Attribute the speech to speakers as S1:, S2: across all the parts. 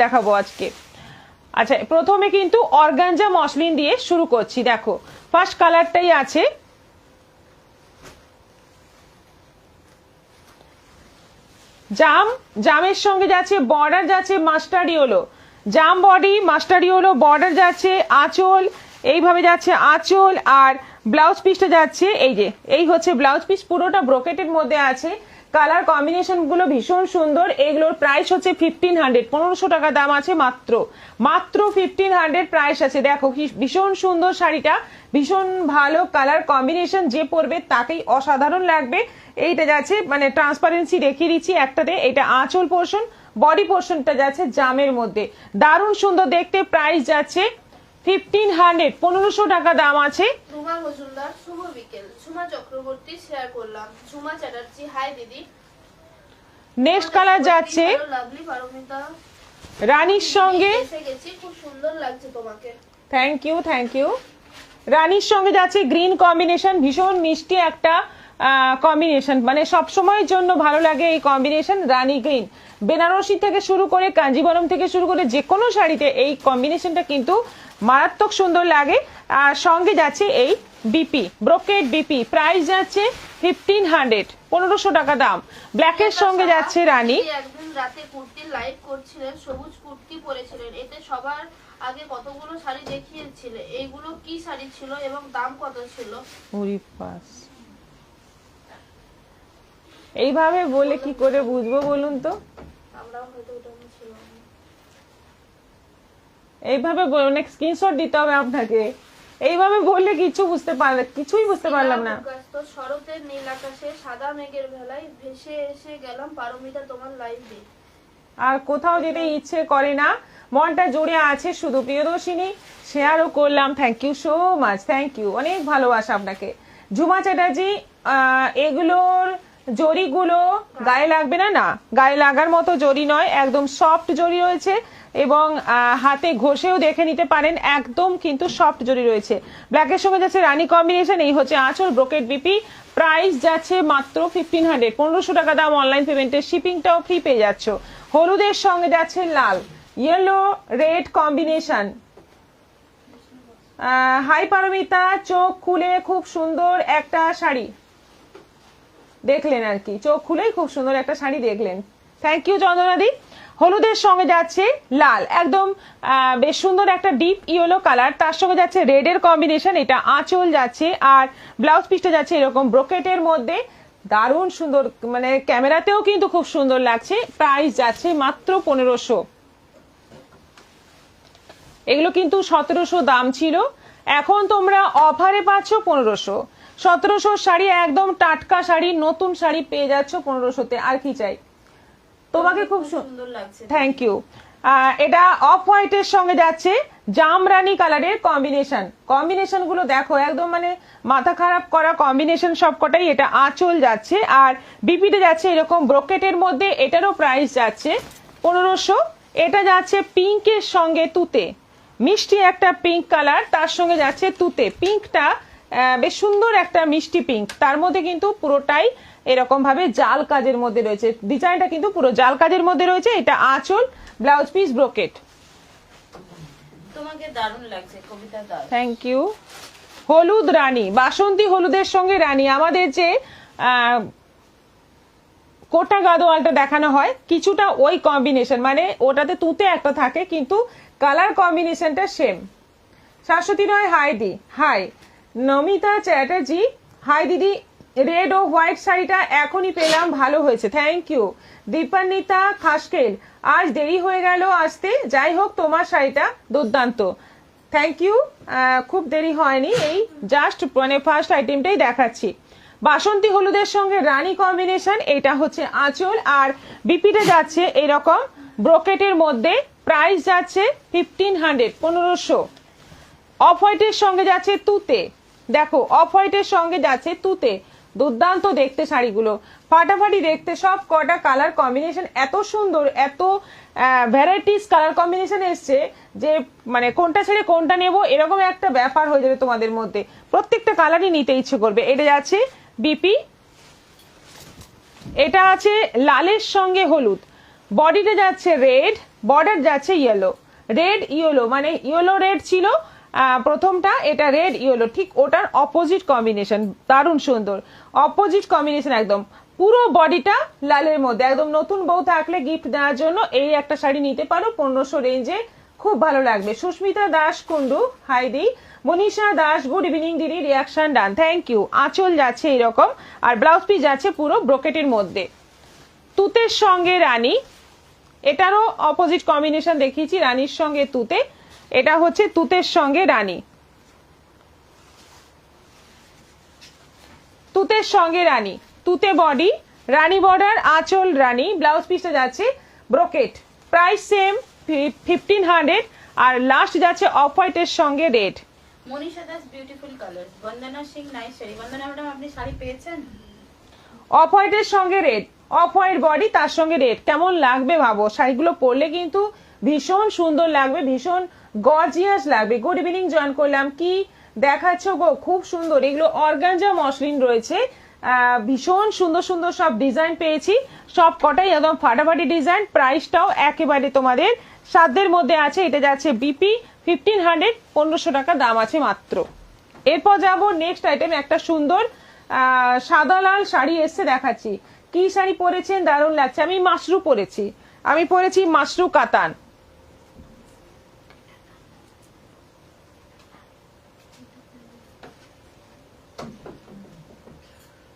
S1: দেখাবো আজকে। আচ্ছা, প্রথমে কিন্তু অর্গানজা মসলিন দিয়ে শুরু করছি। দেখো ফার্স্ট কালারটাই আছে জামের সঙ্গে যাচ্ছে বর্ডার, যাচ্ছে মাস্টার্ড ইয়েলো, জাম বডি মাস্টার্ড ইয়েলো বর্ডার, যাচ্ছে আঁচল, এইভাবে যাচ্ছে আঁচল, আর ব্লাউজ পিসটা যাচ্ছে এই হচ্ছে ব্লাউজ পিস, পুরোটা ব্রোকেটের মধ্যে আছে। কালার কম্বিনেশন গুলো ভীষণ সুন্দর। এগুলোর প্রাইস হচ্ছে 1500, 1500 টাকা দাম আছে মাত্র 1500 প্রাইস আছে। দেখো ভীষণ সুন্দর শাড়িটা, ভীষণ ভালো কালার কম্বিনেশন, যে পরবে তাকেই অসাধারণ লাগবে। এইটা যাচ্ছে মানে ট্রান্সপারেন্সি দেখিয়ে দিচ্ছি একটাতে, এটা আঁচল পোর্শন, বডি পোর্শনটা যাচ্ছে জামের মধ্যে, দারুণ সুন্দর দেখতে। প্রাইস যাচ্ছে 1500, 1500 টাকা দাম আছে।
S2: রুমা মজুমদার, শুভ বিকেল। ঝুমা চক্রবর্তী শেয়ার করলাম। ঝুমা চ্যাটার্জি, হাই দিদি।
S1: নেক্সট কালার যাচ্ছে
S2: লাভলি পারমিতা
S1: রানীর সঙ্গে,
S2: এসে গেছি, খুব সুন্দর লাগছে তোমাকে।
S1: Thank you thank you. রানীর সঙ্গে যাচ্ছে গ্রিন কম্বিনেশন, ভীষণ মিষ্টি একটা কম্বিনেশন, মানে সব সময়ের জন্য ভালো লাগে এই কম্বিনেশন। রানী গ্রিন, বেনারসি থেকে শুরু করে কাঞ্জিবরম থেকে শুরু করে যে কোনো শাড়িতে এই কম্বিনেশনটা কিন্তু মারাত্মক সুন্দর লাগে। আর সঙ্গে যাচ্ছে এই বিপি, ব্রোকেট বিপি, প্রাইস যাচ্ছে 1500, 1500 টাকা দাম। ব্ল্যাকের সঙ্গে যাচ্ছে রানী।
S2: একদিন রাতে কুর্তি লাইভ করছিলেন, সবুজ কুর্তি পরেছিলেন, এতে সবার আগে কতগুলো শাড়ি দেখিয়েছিলে, এইগুলো কি শাড়ি ছিল এবং দাম কত ছিল?
S1: এইভাবে বলে কি করে বুঝবো বলুন তো?
S2: আমরাও হয়তো ওটা ছিল।
S1: এইভাবে অনেক স্ক্রিনশট দিতে হবে আপনাকে, এইভাবে বললে কিছুই বুঝতে পারলাম না।
S2: শরতের নীল আকাশে সাদা মেঘের ভেলায় ভেসে এসে গেলাম পারমিতা তোমার লাইভে।
S1: আর কোথাও যেতে ইচ্ছে করে না, মনটা জুড়ে আছে শুধু প্রিয়দর্শিনী, শেয়ারও করলাম। Thank you so much, thank you, অনেক ভালোবাসা আপনাকে। ঝুমা চ্যাটার্জি, এগুলোর জরিগুলো গায়ে লাগবে না, না গায়ে লাগার মতো জরি নয়, একদম সফট জরি রয়েছে এবং হাতে ঘষেও দেখে নিতে পারেন, একদম কিন্তু সফট জরি রয়েছে। ব্ল্যাকের সঙ্গে যাচ্ছে রানী কম্বিনেশন, এই হচ্ছে আঁচল, ব্রোকেট বিপি, প্রাইস যাচ্ছে মাত্র 1500, 1500 টাকা দাম। অনলাইন পেমেন্টের শিপিংটাও ফ্রি পেয়ে যাচ্ছ। হলুদের সঙ্গে যাচ্ছে লাল, yellow red combination. Hi Paramita, চোখ খুলে খুব সুন্দর একটা শাড়ি দেখলেন, আর কি চোখ খুলেই খুব সুন্দর একটা শাড়ি দেখলেন, থ্যাংক ইউ চন্দনাদি। হলুদের সঙ্গে যাচ্ছে লাল, একদম বেশ সুন্দর একটা ডিপ ইয়েলো কালার, তার সঙ্গে যাচ্ছে রেডের কম্বিনেশন, এটা আঁচল যাচ্ছে, আর ব্লাউজ পিসটা যাচ্ছে এরকম ব্রোকেটের মধ্যে, দারুণ সুন্দর, মানে ক্যামেরাতেও কিন্তু খুব সুন্দর লাগছে। প্রাইস যাচ্ছে মাত্র 1500। এগুলো কিন্তু 1700 দাম ছিল, এখন তোমরা অফারে পাচ্ছ 1500। 1700 শাড়ি, একদম টাটকা শাড়ি, নতুন শাড়ি পেয়ে যাচ্ছ 1500-তে, আর কি চাই তোমাকে? খুব সুন্দর লাগছে, থ্যাংক ইউ। এটা অফ হোয়াইটের সঙ্গে যাচ্ছে জামরানি কালারের কম্বিনেশন গুলো দেখো, একদম মানে মাথা খারাপ করা কম্বিনেশন সবকটাই। এটা আঁচল যাচ্ছে, আর বিপিতে যাচ্ছে এরকম ব্রোকেটের মধ্যে, এটারও প্রাইস যাচ্ছে 1500। এটা যাচ্ছে পিঙ্কের সঙ্গে তুতে, মিষ্টি একটা পিঙ্ক কালার, তার সঙ্গে যাচ্ছে তুতে, পিঙ্কটা বেশ সুন্দর একটা মিষ্টি পিঙ্ক, তার মধ্যে কিন্তু পুরোটাই এরকম ভাবে জাল কাজের মধ্যে রয়েছে, ডিজাইনটা কিন্তু পুরো জাল কাজের মধ্যে রয়েছে। এটা আঁচল, ব্লাউজ পিস ব্রোকেট,
S2: তোমাকে দারুণ লাগছে কবিতা দাস,
S1: থ্যাংক ইউ। হলুদ রানী, বাসন্তী হলুদের সঙ্গে রানী, আমাদের যে কোটা গাদোয়ালটা দেখানো হয় কিছুটা ওই কম্বিনেশন, মানে ওটাতে তুতে একটা থাকে কিন্তু কালার কম্বিনেশনটা সেম। শাশ্বতী নয়, হাই দি, হাই। নমিতা চ্যাটার্জি, হাই দিদি, রেড ও হোয়াইট শাড়িটা এখনই পেলাম, ভালো হয়েছে, থ্যাংক ইউ। দীপান্বিতা খাসকেল, আজ দেরি হয়ে গেল আসতে, যাই হোক তোমার শাড়িটা দুর্দান্ত, থ্যাংক ইউ। খুব দেরি হয়নি, এই জাস্ট মানে ফার্স্ট আইটেমটাই দেখাচ্ছি। বাসন্তী হলুদের সঙ্গে রানী কম্বিনেশন, এটা হচ্ছে আঁচল, আর বিপিটা যাচ্ছে এরকম ব্রোকেটের মধ্যে, প্রাইস যাচ্ছে 1500, 1500। অফ হোয়াইটের সঙ্গে যাচ্ছে তুতে, দেখো অফ হোয়াইটের সঙ্গে যাচ্ছে তুতে, দুর্দান্ত দেখতে শাড়িগুলো, ফাটাফাটি দেখতে, সব কটা কালার কম্বিনেশন এত সুন্দর, এত ভ্যারাইটিস কালার কম্বিনেশন এসছে যে মানে কোনটা ছেড়ে কোনটা নেব এরকম একটা ব্যাপার হয়ে যাবে তোমাদের মধ্যে, প্রত্যেকটা কালারই নিতে ইচ্ছে করবে। এটা যাচ্ছে বিপি, এটা আছে লালের সঙ্গে হলুদ, বডিতে যাচ্ছে রেড, বর্ডার যাচ্ছে ইয়েলো, রেড ইয়েলো, মানে ইয়েলো রেড ছিল প্রথমটা, এটা রেড ইয়েলো, ঠিক ওটার অপোজিট কম্বিনেশন, দারুণ সুন্দর অপোজিট কম্বিনেশন একদম। পুরো বডিটা লালের মধ্যে, একদম নতুন বউ থাকলে গিফট দেওয়ার জন্য এই একটা শাড়ি নিতে পারো 1500 রেঞ্জে, খুব ভালো লাগবে। সুস্মিতা দাস কুন্ডু, হাই দি। মনীষা দাস, গুড ইভিনিং দিদি, রিয়াকশন ডান, থ্যাংক ইউ। আঁচল যাচ্ছে এরকম, আর ব্লাউজ পিস যাচ্ছে পুরো ব্রোকেটের মধ্যে। তুতের সঙ্গে রানী, এটারও অপোজিট কম্বিনেশন দেখিয়েছি, রানীর সঙ্গে তুতে, এটা হচ্ছে তুতের সঙ্গে রানী, তুতের সঙ্গে রানী, তুতে বডি, রানী বর্ডার, আঁচল রানী, ব্লাউজ পিসটা যাচ্ছে ব্রোকেট, প্রাইস সেম 1500, আর লাস্ট যাচ্ছে অফ হোয়াইটের সঙ্গে red.
S3: Manisha Das beautiful colour, Bandana Singh nice sari. Bandana madam আপনি শাড়ি পেয়েছেন?
S1: অফ হোয়াইটের সঙ্গে রেড, অফ হোয়াইট বডি তার সঙ্গে রেড, কেমন লাগবে ভাবো, শাড়িগুলো পরলে কিন্তু ভীষণ সুন্দর লাগবে, ভীষণ গর্জিয়াস লাগবে। গুড ইভিনিং, জয়েন করলাম, কি দেখাচ্ছ গো, খুব সুন্দর, এগুলো অর্গানজা মসলিন রয়েছে, ভীষণ সুন্দর সুন্দর সব ডিজাইন পেয়েছি, সব কটাই একদম ফাটাফাটি ডিজাইন, প্রাইসটাও একেবারে তোমাদের সাধ্যের মধ্যে আছে। এটা যাচ্ছে বিপি 1500, 1500 টাকা দাম আছে মাত্র। এরপর যাবো নেক্সট আইটেম, একটা সুন্দর সাদা লাল শাড়ি এসছে, দেখাচ্ছি কি শাড়ি পরেছেন, দারুণ লাগছে। আমি মাশরু পরেছি, আমি পরেছি মাশরু কাতান,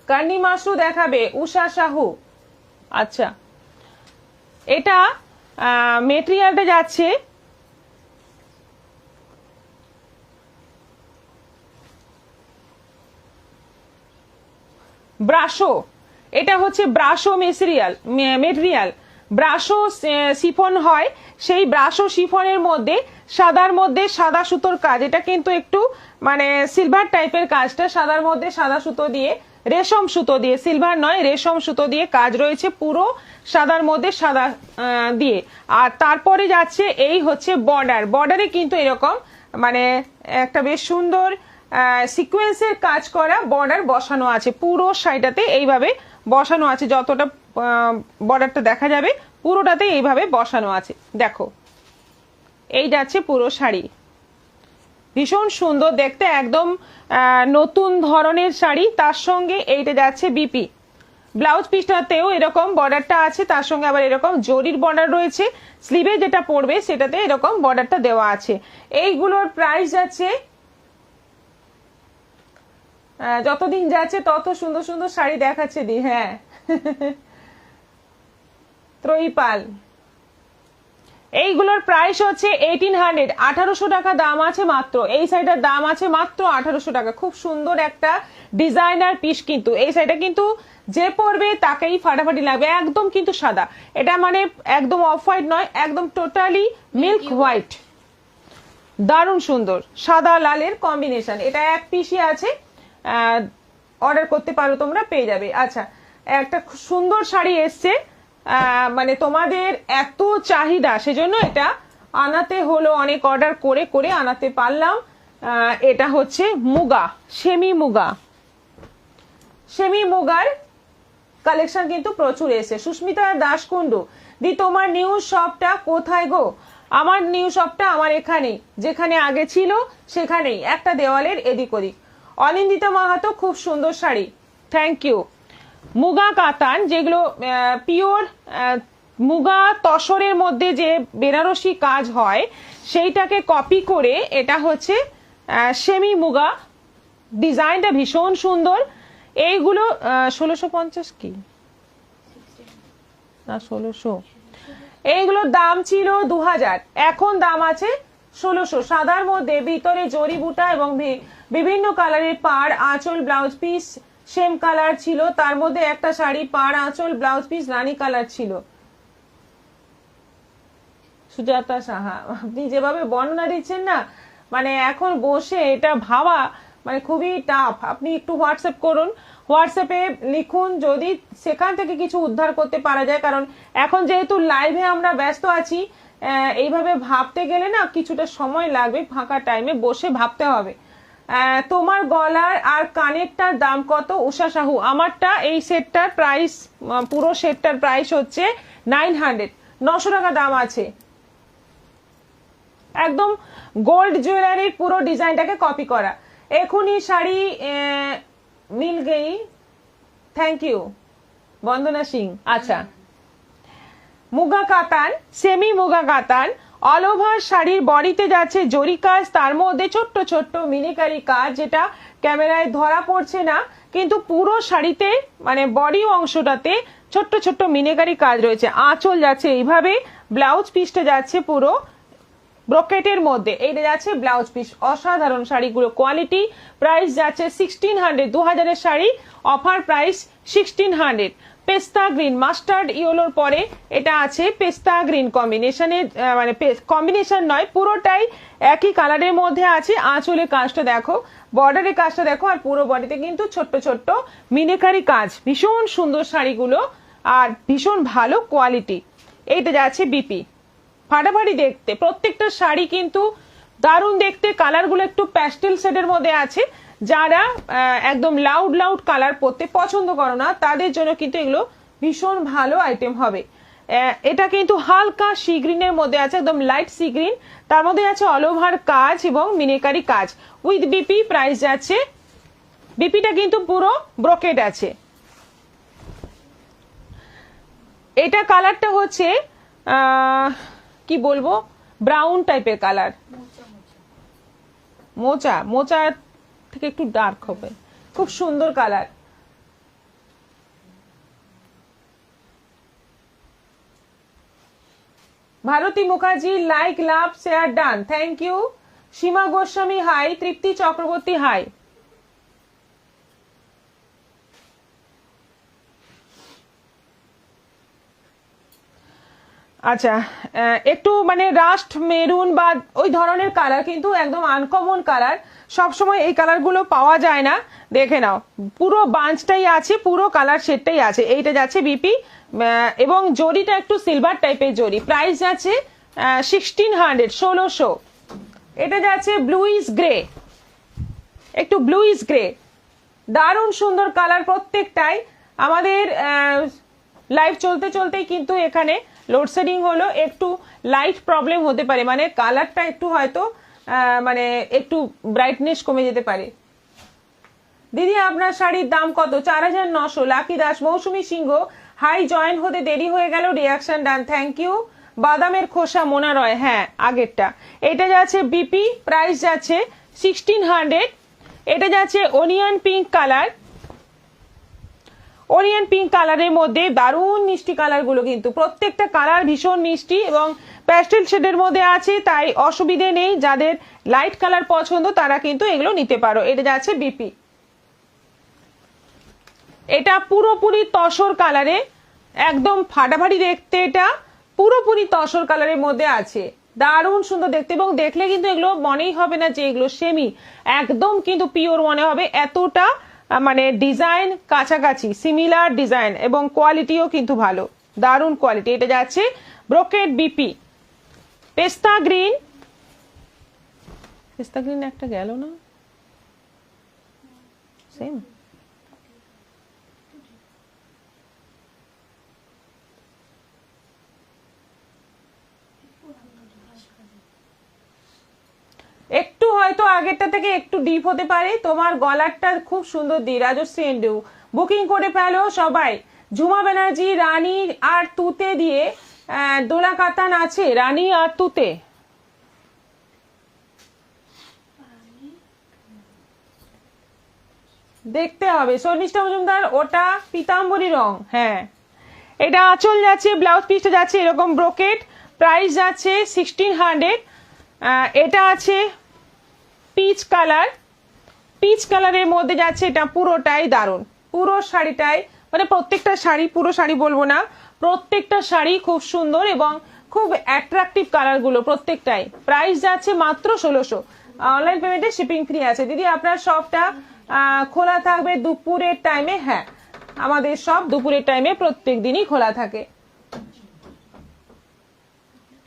S1: কার্নি মাশরু দেখাবে উষা সাহু। আচ্ছা, এটা মেটেরিয়ালটা যাচ্ছে ব্রাশো, এটা হচ্ছে ব্রাশো মেটেরিয়াল, ব্রাশো শিফন হয়, সেই ব্রাশো শিফনের মধ্যে সাদার মধ্যে সাদা সুতোর কাজ, এটা কিন্তু একটু মানে সিলভার টাইপের কাজটা, সাদার মধ্যে সাদা সুতো দিয়ে, রেশম সুতো দিয়ে, সিলভার নয় রেশম সুতো দিয়ে কাজ রয়েছে পুরো সাদার মধ্যে সাদা দিয়ে। আর তারপরে যাচ্ছে এই হচ্ছে বর্ডার, বর্ডারে কিন্তু এরকম মানে একটা বেশ সুন্দর সিকোয়েন্সের কাজ করা বর্ডার বসানো আছে, পুরো শাড়িটাতে এইভাবে বসানো আছে, যতটা বর্ডারটা দেখা যাবে পুরোটাতে এইভাবে বসানো আছে। দেখো এই যাচ্ছে পুরো শাড়ি, ভীষণ সুন্দর দেখতে, একদম নতুন ধরনের শাড়ি। তার সঙ্গে এইটা যাচ্ছে বিপি, ব্লাউজ পিসটাতেও এরকম বর্ডারটা আছে, তার সঙ্গে আবার এরকম জরির বর্ডার রয়েছে, স্লিভে যেটা পড়বে সেটাতে এরকম বর্ডারটা দেওয়া আছে। এইগুলোর প্রাইস যাচ্ছে, যতদিন যাচ্ছে তত সুন্দর সুন্দর শাড়ি দেখাচ্ছে দি, হ্যাঁ ত্রয়ীপাল, এইগুলোর প্রাইস হচ্ছে 1800, 1800 টাকা দাম আছে মাত্র। এই শাড়িটার দাম আছে মাত্র 1800 টাকা, খুব সুন্দর একটা ডিজাইনার পিস, কিন্তু এই শাড়িটা কিন্তু যে পরবে তাকেই ফাটাফাটি লাগবে, একদম কিন্তু সাদা, এটা মানে একদম অফ হোয়াইট নয়, একদম টোটালি মিল্ক হোয়াইট, দারুণ সুন্দর সাদা লালের কম্বিনেশন, এটা এক পিসই আছে, অর্ডার করতে পারো তোমরা, পেয়ে যাবে। আচ্ছা, একটা সুন্দর শাড়ি এসছে, মানে তোমাদের এত চাহিদা সেজন্য এটা আনাতে হলো, অনেক অর্ডার করে করে আনাতে পারলাম। এটা হচ্ছে মুগা, সেমি মুগা, সেমি মুগার কালেকশন কিন্তু প্রচুর এসে। সুস্মিতা দাস কুন্ডু দি, তোমার নিউ শপটা কোথায় গো? আমার নিউ শপটা আমার এখানেই, যেখানে আগে ছিল সেখানেই, একটা দেওয়ালের এদিক ওদিক। অনিন্দিতা মাহাতো, খুব সুন্দর শাড়ি, থ্যাংক ইউ। মুগা কাতান, যেগুলো পিওর মুগা তসরের মধ্যে যে বেনারসি কাজ হয় সেইটাকে কপি করে এটা হচ্ছে সেমি মুগা, ডিজাইনটা ভীষণ সুন্দর। এইগুলো 1650 কি না 1600, এইগুলোর দাম ছিল 2000, এখন দাম আছে 1600। সাদার মধ্যে ভিতরে জরি বুটা এবং বিভিন্ন কালারের পাড়, আঁচল, ব্লাউজ পিস সেম কালার ছিল, তার মধ্যে একটা শাড়ি পাড়, আঁচল, ব্লাউজ পিস রানী কালার ছিল। সুজাতা সাহা, আপনি যেভাবে বর্ণনা দিচ্ছেন না, মানে এখন বসে এটা ভাবা মানে খুবই টাফ। আপনি একটু হোয়াটসঅ্যাপ করুন, হোয়াটসঅ্যাপে লিখুন, যদি সেখান থেকে কিছু উদ্ধার করতে পারা যায়, কারণ এখন যেহেতু লাইভে আমরা ব্যস্ত আছি, এইভাবে ভাবতে গেলে না কিছুটা সময় লাগবে, ফাঁকা টাইমে বসে ভাবতে হবে। তোমার গলার আর কানেরটার দাম কত? উষা সাহু, আমারটা এই সেটটার প্রাইস, পুরো সেটটার প্রাইস হচ্ছে 900, 900 টাকা দাম আছে। একদম গোল্ড জুয়েলারির পুরো ডিজাইনটাকে কপি করা। এখনই শাড়ি মিল গেই, থ্যাংক ইউ বন্দনা সিং। আচ্ছা, মুগা কাতান, সেমি মুগা কাতান, অল ওভার শাড়ির বডিতে যাচ্ছে জরি কাজ, তার মধ্যে ছোট্ট ছোট্ট মিনিকারি কাজ, যেটা ক্যামেরায় ধরা পড়ছে না, কিন্তু পুরো শাড়িতে মানে বডি অংশটাতে ছোট্ট ছোট্ট মিনিকারি কাজ রয়েছে। আঁচল যাচ্ছে এইভাবে, ব্লাউজ পিসটা যাচ্ছে পুরো ব্রোকেটের মধ্যে, এইটা যাচ্ছে ব্লাউজ পিস। অসাধারণ শাড়িগুলো, কোয়ালিটি। প্রাইস যাচ্ছে 1600, 2000-এর শাড়ি, অফার প্রাইস 1600। পেস্তা গ্রিন, মাস্টার্ড ইয়েলোর পরে এটা আছে পেস্তা গ্রিন কম্বিনেশনে, মানে কম্বিনেশন নয়, পুরোটাই একই কালারের মধ্যে আছে। আঁচলের কাজটা দেখো, বর্ডারের কাজটা দেখো, আর পুরো বডিতে কিন্তু ছোট্ট ছোট্ট মিনিকারি কাজ। ভীষণ সুন্দর শাড়িগুলো আর ভীষণ ভালো কোয়ালিটি। এইটা যাচ্ছে বিপি, ফাটাফাটি দেখতে, প্রত্যেকটা শাড়ি কিন্তু দারুণ দেখতে। কালারগুলো একটু প্যাস্টেল শেডের মধ্যে আছে, যারা একদম লাউড লাউড কালার পরতে পছন্দ করো না তাদের জন্য কিন্তু এগুলো ভীষণ ভালো আইটেম হবে। এটা কিন্তু হালকা সি গ্রিনের মধ্যে আছে, একদম লাইট সি গ্রিন, তার মধ্যে আছে অল ওভার কাজ এবং মিনিকারি কাজ উইথ বিপি। প্রাইস যাচ্ছে, বিপিটা কিন্তু পুরো ব্রোকেট আছে। এটা কালারটা হচ্ছে কি বলবো, ব্রাউন টাইপের কালার, মোচা মোচা থেকে একটু ডার্ক হবে, খুব সুন্দর colour. Bharati Mukherjee, like, love, share, done, thank you. Seema Goswami hi, Tripti Chakraborty hi. আচ্ছা, একটু মানে রাস্ট মেরুন বা ওই ধরনের কালার, কিন্তু একদম আনকমন কালার, সবসময় এই কালারগুলো পাওয়া যায় না। দেখে নাও, পুরো বাঞ্চটাই আছে, পুরো কালার শেডটাই আছে। এইটা যাচ্ছে বিপি এবং জরিটা একটু সিলভার টাইপের জরি। প্রাইস যাচ্ছে 1600, 1600। এটা যাচ্ছে ব্লুইশ গ্রে, একটু ব্লুইশ গ্রে, দারুণ সুন্দর কালার প্রত্যেকটাই। আমাদের লাইভ চলতে চলতেই কিন্তু এখানে লোডশেডিং হলো, একটু লাইট প্রবলেম হতে পারে, মানে কালারটা একটু হয়তো মানে একটু ব্রাইটনেস কমে যেতে পারে। দিদি আপনার শাড়ির দাম কত? 4900। লাকি দাস, মৌসুমী সিংহ হাই, জয়েন হতে দেরি হয়ে গেল, রিয়াকশন ডান, থ্যাংক ইউ। বাদামের খোসা, মোনা রয়, হ্যাঁ আগেরটা। এটা যাচ্ছে বিপি, প্রাইস যাচ্ছে 1600। এটা যাচ্ছে onion pink colour, onion pink কালারের মধ্যে দারুণ মিষ্টি কালারগুলো, কিন্তু প্রত্যেকটা কালার ভীষণ মিষ্টি এবং প্যাস্টেল শেডের মধ্যে আছে, তাই অসুবিধে নেই। যাদের লাইট কালার পছন্দ তারা কিন্তু এগুলো নিতে পারো। এটা যাচ্ছে বিপি, এটা পুরোপুরি তসর কালারে, একদম ফাটাফাটি দেখতে, এটা পুরোপুরি তসর কালারের মধ্যে আছে, দারুণ সুন্দর দেখতে। এবং দেখলে কিন্তু এগুলো মনেই হবে না যে এগুলো সেমি, একদম কিন্তু পিওর মনে হবে, এতটা মানে ডিজাইন কাছাকাছি, সিমিলার ডিজাইন এবং কোয়ালিটিও কিন্তু ভালো, দারুণ কোয়ালিটি। এটা যাচ্ছে ব্রোকেট বিপি। পেস্তা গ্রিন, পেস্তা গ্রিন একটা গেল না, সেম। একটু হয়তো আগেরটা থেকে একটু ডিপ হতে পারে। তোমার গলারটা খুব সুন্দর দি, রাজশ্রী এন্ডু। বুকিং করে ফেলো সবাই। ঝুমা ব্যানার্জি, রানী আর তুতে দিয়ে দোলা কাতান আছে, রানী আর তুতে। দেখতে হবে। শর্মিষ্ঠা মজুমদার, ওটা পিতাম্বরী রং, হ্যাঁ। এটা আঁচল যাচ্ছে, ব্লাউজ পিসটা যাচ্ছে এরকম ব্রোকেট, প্রাইস যাচ্ছে 1600। এটা আছে পিচ কালার, পিচ কালারের মধ্যে যাচ্ছে, এটা পুরোটাই দারুণ, পুরো শাড়িটাই মানে প্রত্যেকটা শাড়ি, পুরো শাড়ি বলবো না, প্রত্যেকটা শাড়ি খুব সুন্দর এবং খুব অ্যাট্রাকটিভ কালারগুলো প্রত্যেকটাই। প্রাইস যাচ্ছে মাত্র 1600। অনলাইন পেমেন্টে শিপিং ফ্রি আছে। দিদি আপনার শপটা খোলা থাকবে দুপুরের টাইমে? হ্যাঁ, আমাদের সব দুপুরের টাইমে প্রত্যেক দিনই খোলা থাকে।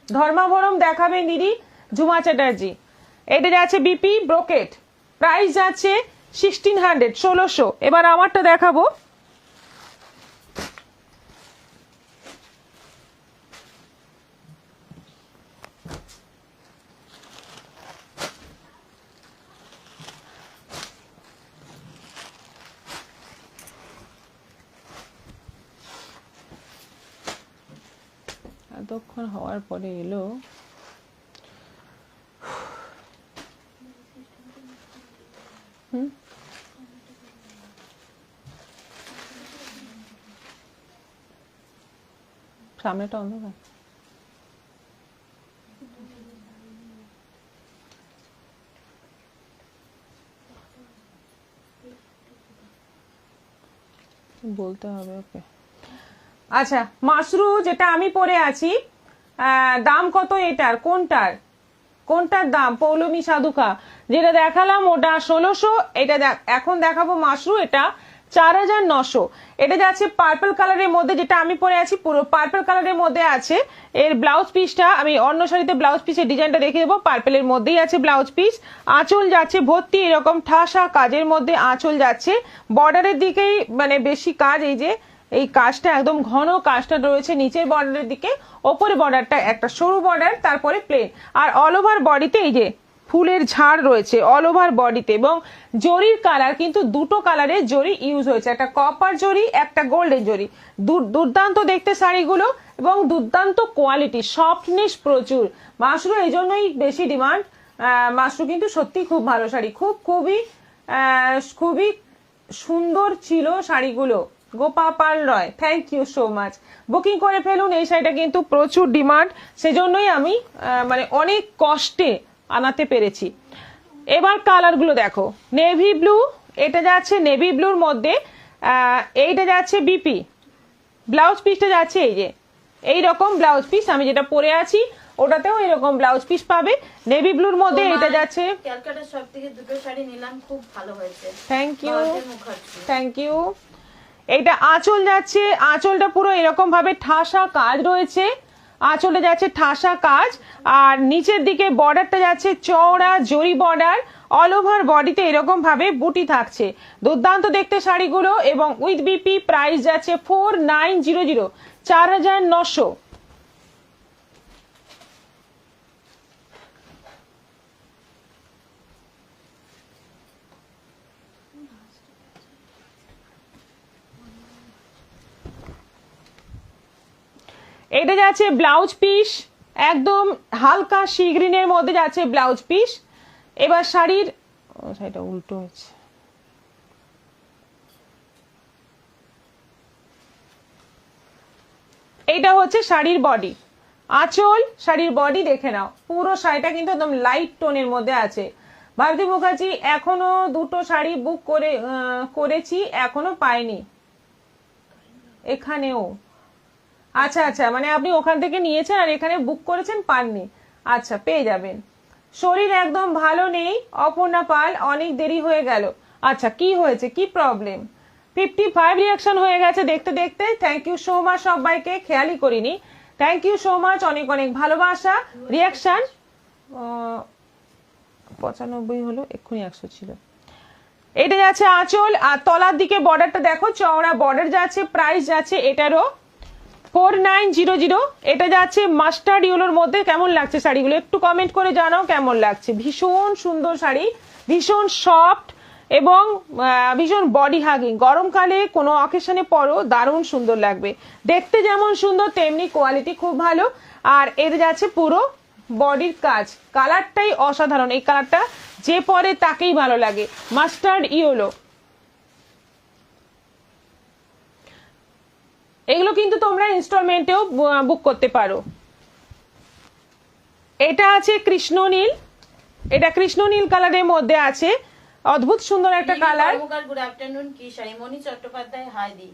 S1: ধর্মাভরম দেখাবেন দিদি? ঝুমা চ্যাটার্জি। এটা যাচ্ছে বিপি ব্রোকেট, প্রাইস যাচ্ছে 1600, 1600। এবার আমারটা দেখাবো। কতক্ষণ হওয়ার পরে এলো? সামনেটা অন্ধকার। বলতে হবে ওকে। আচ্ছা, মাশরু যেটা আমি পরে আছি, দাম কত এটার? কোনটার দাম? পৌলমী সাধুকা যেটা দেখালাম ওটা 1600, এটা এখন দেখাবো মাশরু, এটা 4900। এটা যাচ্ছে পার্পল কালারের মধ্যে, যেটা আমি পরে আছি পুরো পার্পল কালারের মধ্যে আছে। এর ব্লাউজ পিসটা আমি অন্য শাড়িতে ব্লাউজ পিসের ডিজাইনটা দেখে দেবো, পার্পলের মধ্যেই আছে ব্লাউজ পিস। আঁচল যাচ্ছে ভর্তি এরকম ঠাসা কাজের মধ্যে, আঁচল যাচ্ছে বর্ডারের দিকেই মানে বেশি কাজ, এই যে এই কাজটা একদম ঘন কাজটা রয়েছে নিচের বর্ডারের দিকে, ওপরে বর্ডারটা একটা সরু বর্ডার, তারপরে প্লেন। আর অল ওভার বডিতে এই যে ফুলের ঝাড় রয়েছে অল ওভার বডিতে, এবং জরির কালার কিন্তু দুটো কালারের জরি ইউজ হয়েছে, একটা কপার জরি, একটা গোল্ডেন জরি। দুর্দান্ত দেখতে শাড়িগুলো এবং দুর্দান্ত কোয়ালিটি, সফটনেস প্রচুর। মাশরু এই জন্যই বেশি ডিমান্ড। মাশরু কিন্তু সত্যি খুব ভালো শাড়ি, খুবই সুন্দর ছিল শাড়িগুলো। Gopal Roy, thank you so much. Booking করে ফেলুন, এই শাড়িটা কিন্তু প্রচুর ডিমান্ড, সেজন্যই আমি মানে অনেক কষ্টে আনাতে পেরেছি। এবার কালারগুলো দেখো, নেভি ব্লু, এটা যাচ্ছে নেভি ব্লুর মধ্যে, এইটা যাচ্ছে বিপি, ব্লাউজ পিসটা যাচ্ছে এই যে এইরকম ব্লাউজ পিস, আমি যেটা পরে আছি ওটাতেও এরকম ব্লাউজ পিস পাবে নেভি ব্লুর মধ্যে। এটা যাচ্ছে
S3: ক্যালকাটা সব থেকে দুটো শাড়ি নিলাম, খুব ভালো হয়েছে,
S1: থ্যাংক ইউ। এইটা আঁচল যাচ্ছে, আঁচলটা পুরো এরকম ভাবে ঠাসা কাজ রয়েছে, আঁচলে যাচ্ছে ঠাসা কাজ, আর নিচের দিকে বর্ডারটা যাচ্ছে চওড়া জরি বর্ডার, অল ওভার বডিতে এরকম ভাবে বুটি থাকছে। দুর্দান্ত দেখতে শাড়িগুলো, এবং উইথ বিপি প্রাইস যাচ্ছে 4900, 4900। এটা যাচ্ছে ব্লাউজ পিস, একদম হালকা সি গ্রিনের মধ্যে যাচ্ছে ব্লাউজ পিস। এবার শাড়ির শাড়িটা উল্টো হয়েছে, এইটা হচ্ছে শাড়ির বডি, আঁচল শাড়ির বডি দেখে নাও, পুরো শাড়িটা কিন্তু একদম লাইট টোনের মধ্যে আছে। ভারতী মুখার্জি এখনো দুটো শাড়ি বুক করেছি, এখনো পাইনি এখানেও। আচ্ছা, মানে আপনি ওখান থেকে নিয়েছেন আর এখানে বুক করেছেন, পাননি, আচ্ছা পেয়ে যাবেন। শরীর একদম ভালো নেই অপর্ণা পাল, অনেক দেরি হয়ে গেল। আচ্ছা, কি হয়েছে, কি প্রবলেম? 55 রিয়াকশন হয়ে গেছে দেখতে দেখতে, থ্যাংক ইউ সো মাচ সবাইকে, খেয়ালই করিনি, থ্যাংক ইউ সো মাচ, অনেক অনেক ভালোবাসা। রিয়াকশন 95 হলো, এক্ষুনি 100 ছিল। এটা যাচ্ছে আঁচল, আর তলার দিকে বর্ডারটা দেখো চওড়া বর্ডার যাচ্ছে, প্রাইস যাচ্ছে এটারও 4900। এটা যাচ্ছে মাস্টার্ড ইয়েলোর মধ্যে। কেমন লাগছে শাড়িগুলো একটু কমেন্ট করে জানাও কেমন লাগছে। ভীষণ সুন্দর শাড়ি, ভীষণ সফট এবং ভীষণ বডি হাগিং, গরমকালে কোনো অকেশনে পরো দারুণ সুন্দর লাগবে, দেখতে যেমন সুন্দর তেমনি কোয়ালিটি খুব ভালো। আর এর যাচ্ছে পুরো বডির কাজ, কালারটাই অসাধারণ, এই কালারটা যে পরে তাকেই ভালো লাগে, মাস্টার্ড ইয়েলো। এগুলো কিন্তু তোমরা ইনস্টলমেন্টেও বুক করতে পারো। এটা আছে কৃষ্ণ নীল, এটা কৃষ্ণ নীল কালারের মধ্যে আছে, অদ্ভুত সুন্দর একটা কালার।
S3: গুড আফটারনুন, কি শাড়ি? মনি চট্টোপাধ্যায়, হাই দি।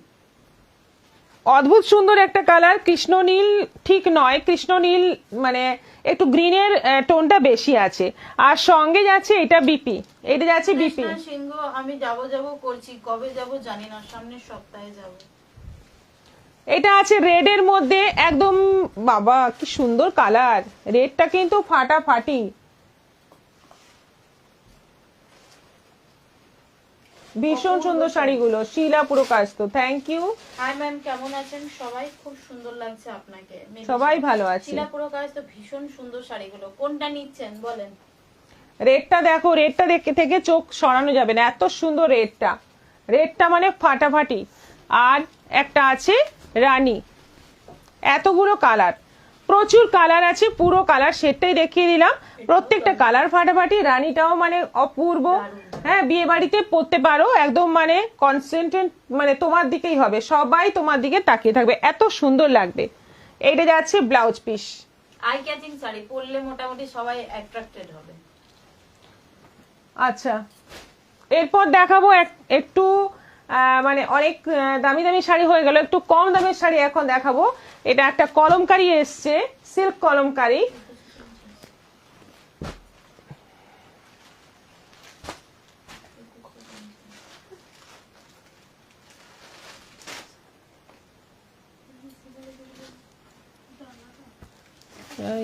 S1: অদ্ভুত সুন্দর একটা কালার, কৃষ্ণ নীল ঠিক নয়, কৃষ্ণ নীল মানে একটু গ্রিনের টোনটা বেশি আছে, আর সঙ্গে যাচ্ছে এটা বিপি, এটা যাচ্ছে বিপি।
S3: সিংহ, আমি যাব করছি, কবে যাব জানি না, সামনের সপ্তাহে যাব।
S1: এটা আছে রেড এর মধ্যে, একদম বাবা কি সুন্দর কালার, রেডটা কিন্তু ফাটাফাটি, ভীষণ সুন্দর শাড়িগুলো, শিলা পুরো কাজ তো, থ্যাংক ইউ।
S3: হাই ম্যাম, কেমন আছেন সবাই? খুব সুন্দর লাগছে আপনাকে।
S1: সবাই ভালো আছে।
S3: শিলা পুরো কাজ তো, ভীষণ সুন্দর শাড়িগুলো, কোনটা নিচ্ছেন বলেন?
S1: রেডটা দেখো, রেডটা দেখে থেকে চোখ সরানো যাবে না, এত সুন্দর রেডটা, রেডটা মানে ফাটাফাটি। আর একটা আছে রানী, এতগুলো কালার, প্রচুর কালার আছে, পুরো কালার সেটটাই দেখিয়ে দিলাম। প্রত্যেকটা কালার ফাটাফাটি, রানীটাও মানে অপূর্ব। হ্যাঁ, বিয়ে বাড়িতে পরতে পারো, একদম মানে কনসেন্ট্রেট, মানে তোমার দিকেই হবে, সবাই তোমার দিকে তাকিয়ে থাকবে, এত সুন্দর লাগবে। এইটা যাচ্ছে blouse piece.
S3: Eye catching sari, পরলে মোটামুটি সবাই অ্যাট্রাক্টেড হবে।
S1: আচ্ছা, এরপর দেখাবো একটু মানে অনেক দামি দামি শাড়ি হয়ে গেল, একটু কম দামের শাড়ি এখন দেখাবো। এটা একটা কলমকারি এসছে, সিল্ক কলমকারি।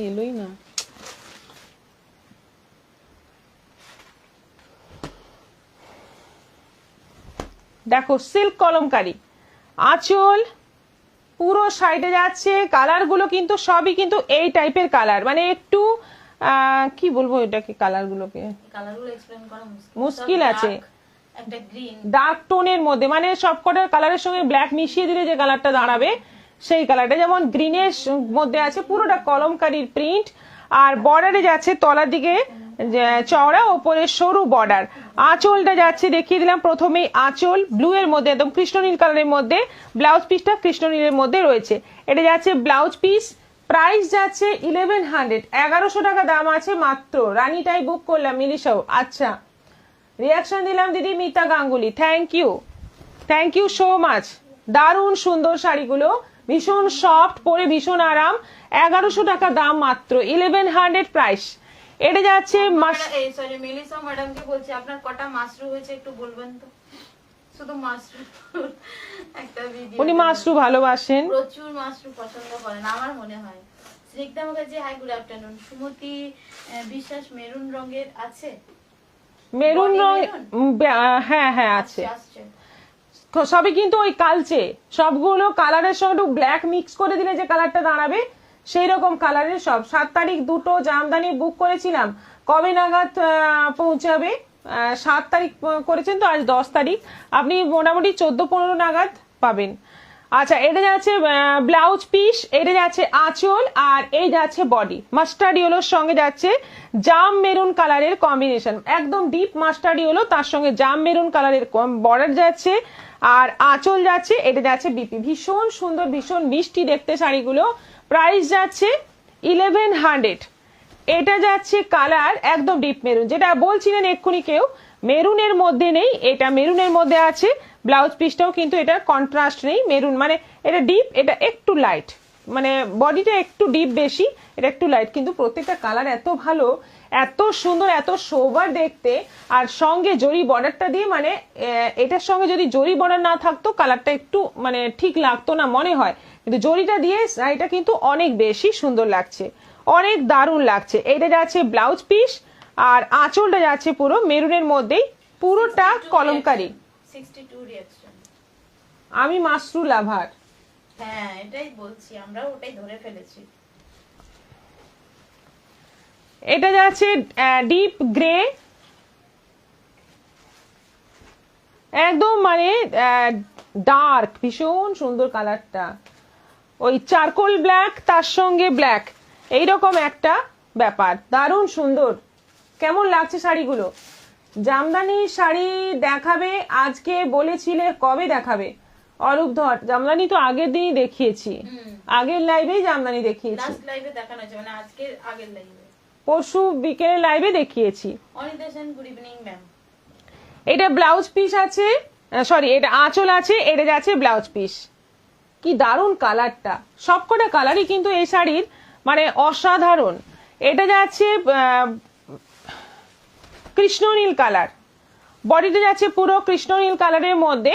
S1: এলোই না। দেখো সিল্ক কলমকারি, আঁচল পুরো সাইডে যাচ্ছে। কালার গুলো কিন্তু সবই কিন্তু এই টাইপের কালার, মানে একটু কি বলবো এটাকে, কালার গুলোকে
S3: কালারগুলো এক্সপ্লেইন করা
S1: মুশকিল আছে।
S3: একটা গ্রিন
S1: ডার্ক টোনের মধ্যে, মানে সবকটা কালারের সঙ্গে ব্ল্যাক মিশিয়ে দিলে যে কালারটা দাঁড়াবে সেই কালারটা, যেমন গ্রিনের মধ্যে আছে, পুরোটা কলমকারির প্রিন্ট। আর বর্ডারে যাচ্ছে তলার দিকে চওড়া, ওপরে সরু বর্ডার। আঁচলটা যাচ্ছে দেখিয়ে দিলাম প্রথমেই, আঁচল ব্লু এর মধ্যে, একদম কৃষ্ণনীল কালারের মধ্যে। ব্লাউজ পিসটা কৃষ্ণনীলের মধ্যে রয়েছে। এটা যাচ্ছে ব্লাউজ পিস। প্রাইস যাচ্ছে 1100, 1100 টাকা দাম আছে মাত্র। রানীটাই বুক করলাম, মিলিশাও। আচ্ছা, রিয়াকশন দিলাম দিদি Mita Ganguly, thank you so much. দারুণ সুন্দর শাড়িগুলো, ভীষণ সফট, পরে ভীষণ আরাম। 1100 টাকা দাম মাত্র, 1100 প্রাইস। এটা যাচ্ছে
S3: সরি মেলিসা ম্যাডামকে বলছি, আপনার কটা মাশরু হয়েছে একটু বলবেন তো? শুধু মাশরু একটা ভিডিও,
S1: উনি মাশরু ভালোবাসেন,
S3: প্রচুর মাশরু পছন্দ করেন আমার মনে হয়। Snigdha Mukherjee, hi good afternoon. Sumati Biswas, maroon রঙের আছে?
S1: মেরুন রং, হ্যাঁ হ্যাঁ আছে। সবই কিন্তু ওই কালচে, সবগুলো কালারের সঙ্গে একটু ব্ল্যাক মিক্স করে দিলে যে কালারটা দাঁড়াবে সেই রকম কালারের সব। 7 তারিখ দুটো জামদানি বুক করেছিলাম, কবে নাগাদ পৌঁছাবে? 7 তারিখ করেছেন তো, আজ 10 তারিখ, আপনি মোটামুটি 14-15 নাগাদ পাবেন। আচ্ছা, এটা যাচ্ছে ব্লাউজ পিস, এটা যাচ্ছে আঁচল, আর এই যাচ্ছে বডি। মাস্টার্ড ইয়েলোর সঙ্গে যাচ্ছে জাম মেরুন কালারের কম্বিনেশন, একদম ডিপ মাস্টার্ড ইয়েলো, তার সঙ্গে জাম মেরুন কালারের বর্ডার যাচ্ছে, আর আঁচল যাচ্ছে। এটা যাচ্ছে বিপি, ভীষণ সুন্দর, ভীষণ মিষ্টি দেখতে শাড়িগুলো। প্রাইস যাচ্ছে 1100। এটা যাচ্ছে কালার একদম ডিপ মেরুন, যেটা বলছিলেন এক্ষুনি কেউ, মেরুনের মধ্যে নেই, এটা মেরুনের মধ্যে আছে। ব্লাউজ পিসটাও কিন্তু এটা কন্ট্রাস্ট নেই, মেরুন মানে এটা ডিপ, এটা একটু লাইট, মানে বডিটা একটু ডিপ বেশি, এটা একটু লাইট, কিন্তু প্রত্যেকটা কালার এত ভালো, এত সুন্দর, এত সোবার দেখতে। আর সঙ্গে জরি বর্ডারটা দিয়ে, মানে এটার সঙ্গে যদি জরি বর্ডার না থাকতো কালারটা একটু মানে ঠিক লাগতো না মনে হয়, কিন্তু জরিটা দিয়ে শাড়িটা কিন্তু অনেক বেশি সুন্দর লাগছে, অনেক দারুণ লাগছে। এটা যাচ্ছে ব্লাউজ পিস, আর আঁচলটা যাচ্ছে পুরো মেরুনের মধ্যেই, পুরোটা কলমকারি।
S3: 62 রিঅ্যাকশন।
S1: আমি মাশরু লাভার।
S3: হ্যাঁ, এটাই বলছি, আমরা ওটাই ধরে ফেলেছি।
S1: এটা যাচ্ছে ডিপ গ্রে, একদম মানে ডার্ক, ভীষণ সুন্দর কালারটা, ওই চারকোল ব্ল্যাক তার সঙ্গে ব্ল্যাক, এইরকম একটা ব্যাপার, দারুণ সুন্দর। কেমন লাগছে শাড়িগুলো? জামদানি শাড়ি দেখাবে আজকে বলেছিলে, কবে দেখাবে? অরূপ ধর, জামদানি তো আগের দিনই দেখিয়েছি, আগের লাইভেই জামদানি দেখিয়েছি,
S3: লাস্ট লাইভে দেখানো হয়েছে, মানে আজকের আগের লাইভে,
S1: পরশু বিকেলের লাইভে দেখিয়েছি।
S3: Anita Sen, good evening ma'am.
S1: এটা ব্লাউজ পিস আছে, সরি এটা আঁচল আছে, এটা যাচ্ছে ব্লাউজ পিস। কি দারুণ কালারটা, সবকটা কালারই কিন্তু এই শাড়ির মানে অসাধারণ। এটা যাচ্ছে কৃষ্ণনীল কালার, বডিটা যাচ্ছে পুরো কৃষ্ণনীল কালারের মধ্যে,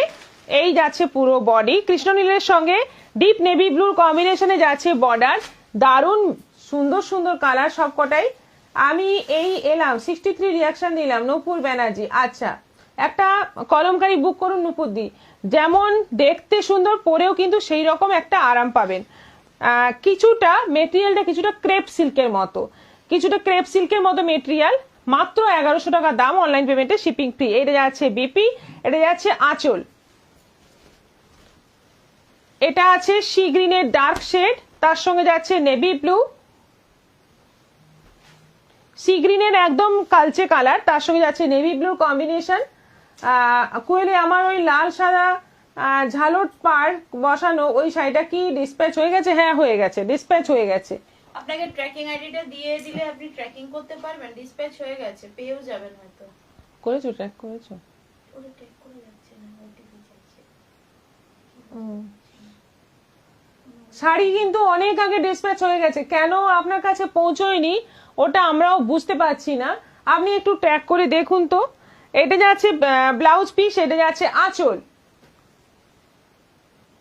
S1: এই যাচ্ছে পুরো বডি কৃষ্ণনীলের সঙ্গে ডিপ নেভি ব্লুর কম্বিনেশনে যাচ্ছে বর্ডার। দারুণ সুন্দর সুন্দর কালার সবকটাই। আমি এই এলাম 63 রিয়াকশন দিলাম, নূপুর ব্যানার্জি। আচ্ছা, একটা কলমকারি বুক করুন নূপুর দি, যেমন দেখতে সুন্দর, পরেও কিন্তু সেই রকম একটা আরাম পাবেন। কিছুটা মেটেরিয়ালটা কিছুটা ক্রেপ সিল্কের মতো, কিছুটা ক্রেপ সিল্কের মতো মেটেরিয়াল, মাত্র 1100 টাকা দাম, অনলাইন পেমেন্টে শিপিং ফ্রি। এটা যাচ্ছে বিপি, এটা যাচ্ছে আঁচল, এটা আছে সি গ্রিনের ডার্ক শেড, তার সঙ্গে যাচ্ছে নেভি ব্লু, সি গ্রিনের একদম কালচে কালার, তার সঙ্গে যাচ্ছে নেভি ব্লুর কম্বিনেশন। কোয়েলে আমার ওই লাল সাদা ঝালট পার বসানো ওই শাড়িটা কি ডিসপ্যাচ হয়ে গেছে? হ্যাঁ হয়ে গেছে, ডিসপ্যাচ হয়ে গেছে।
S3: আপনাকে ট্র্যাকিং আইডিটা দিয়ে দিলে আপনি ট্র্যাকিং করতে পারবেন, ডিসপ্যাচ হয়ে গেছে, পেয়েও যাবেন হয়তো।
S1: করেছো, ট্র্যাক করেছো?
S3: ওটা ট্র্যাক করে যাচ্ছে না, ওটিপি যাচ্ছে।
S1: শাড়ি কিন্তু অনেক আগে ডিসপ্যাচ হয়ে গেছে, কেন আপনার কাছে পৌঁছয়নি ওটা আমরাও বুঝতে পারছি না। আপনি একটু ট্র্যাক করে দেখুন তো। এটা যাচ্ছে ব্লাউজ পিস, এটা যাচ্ছে আঁচল।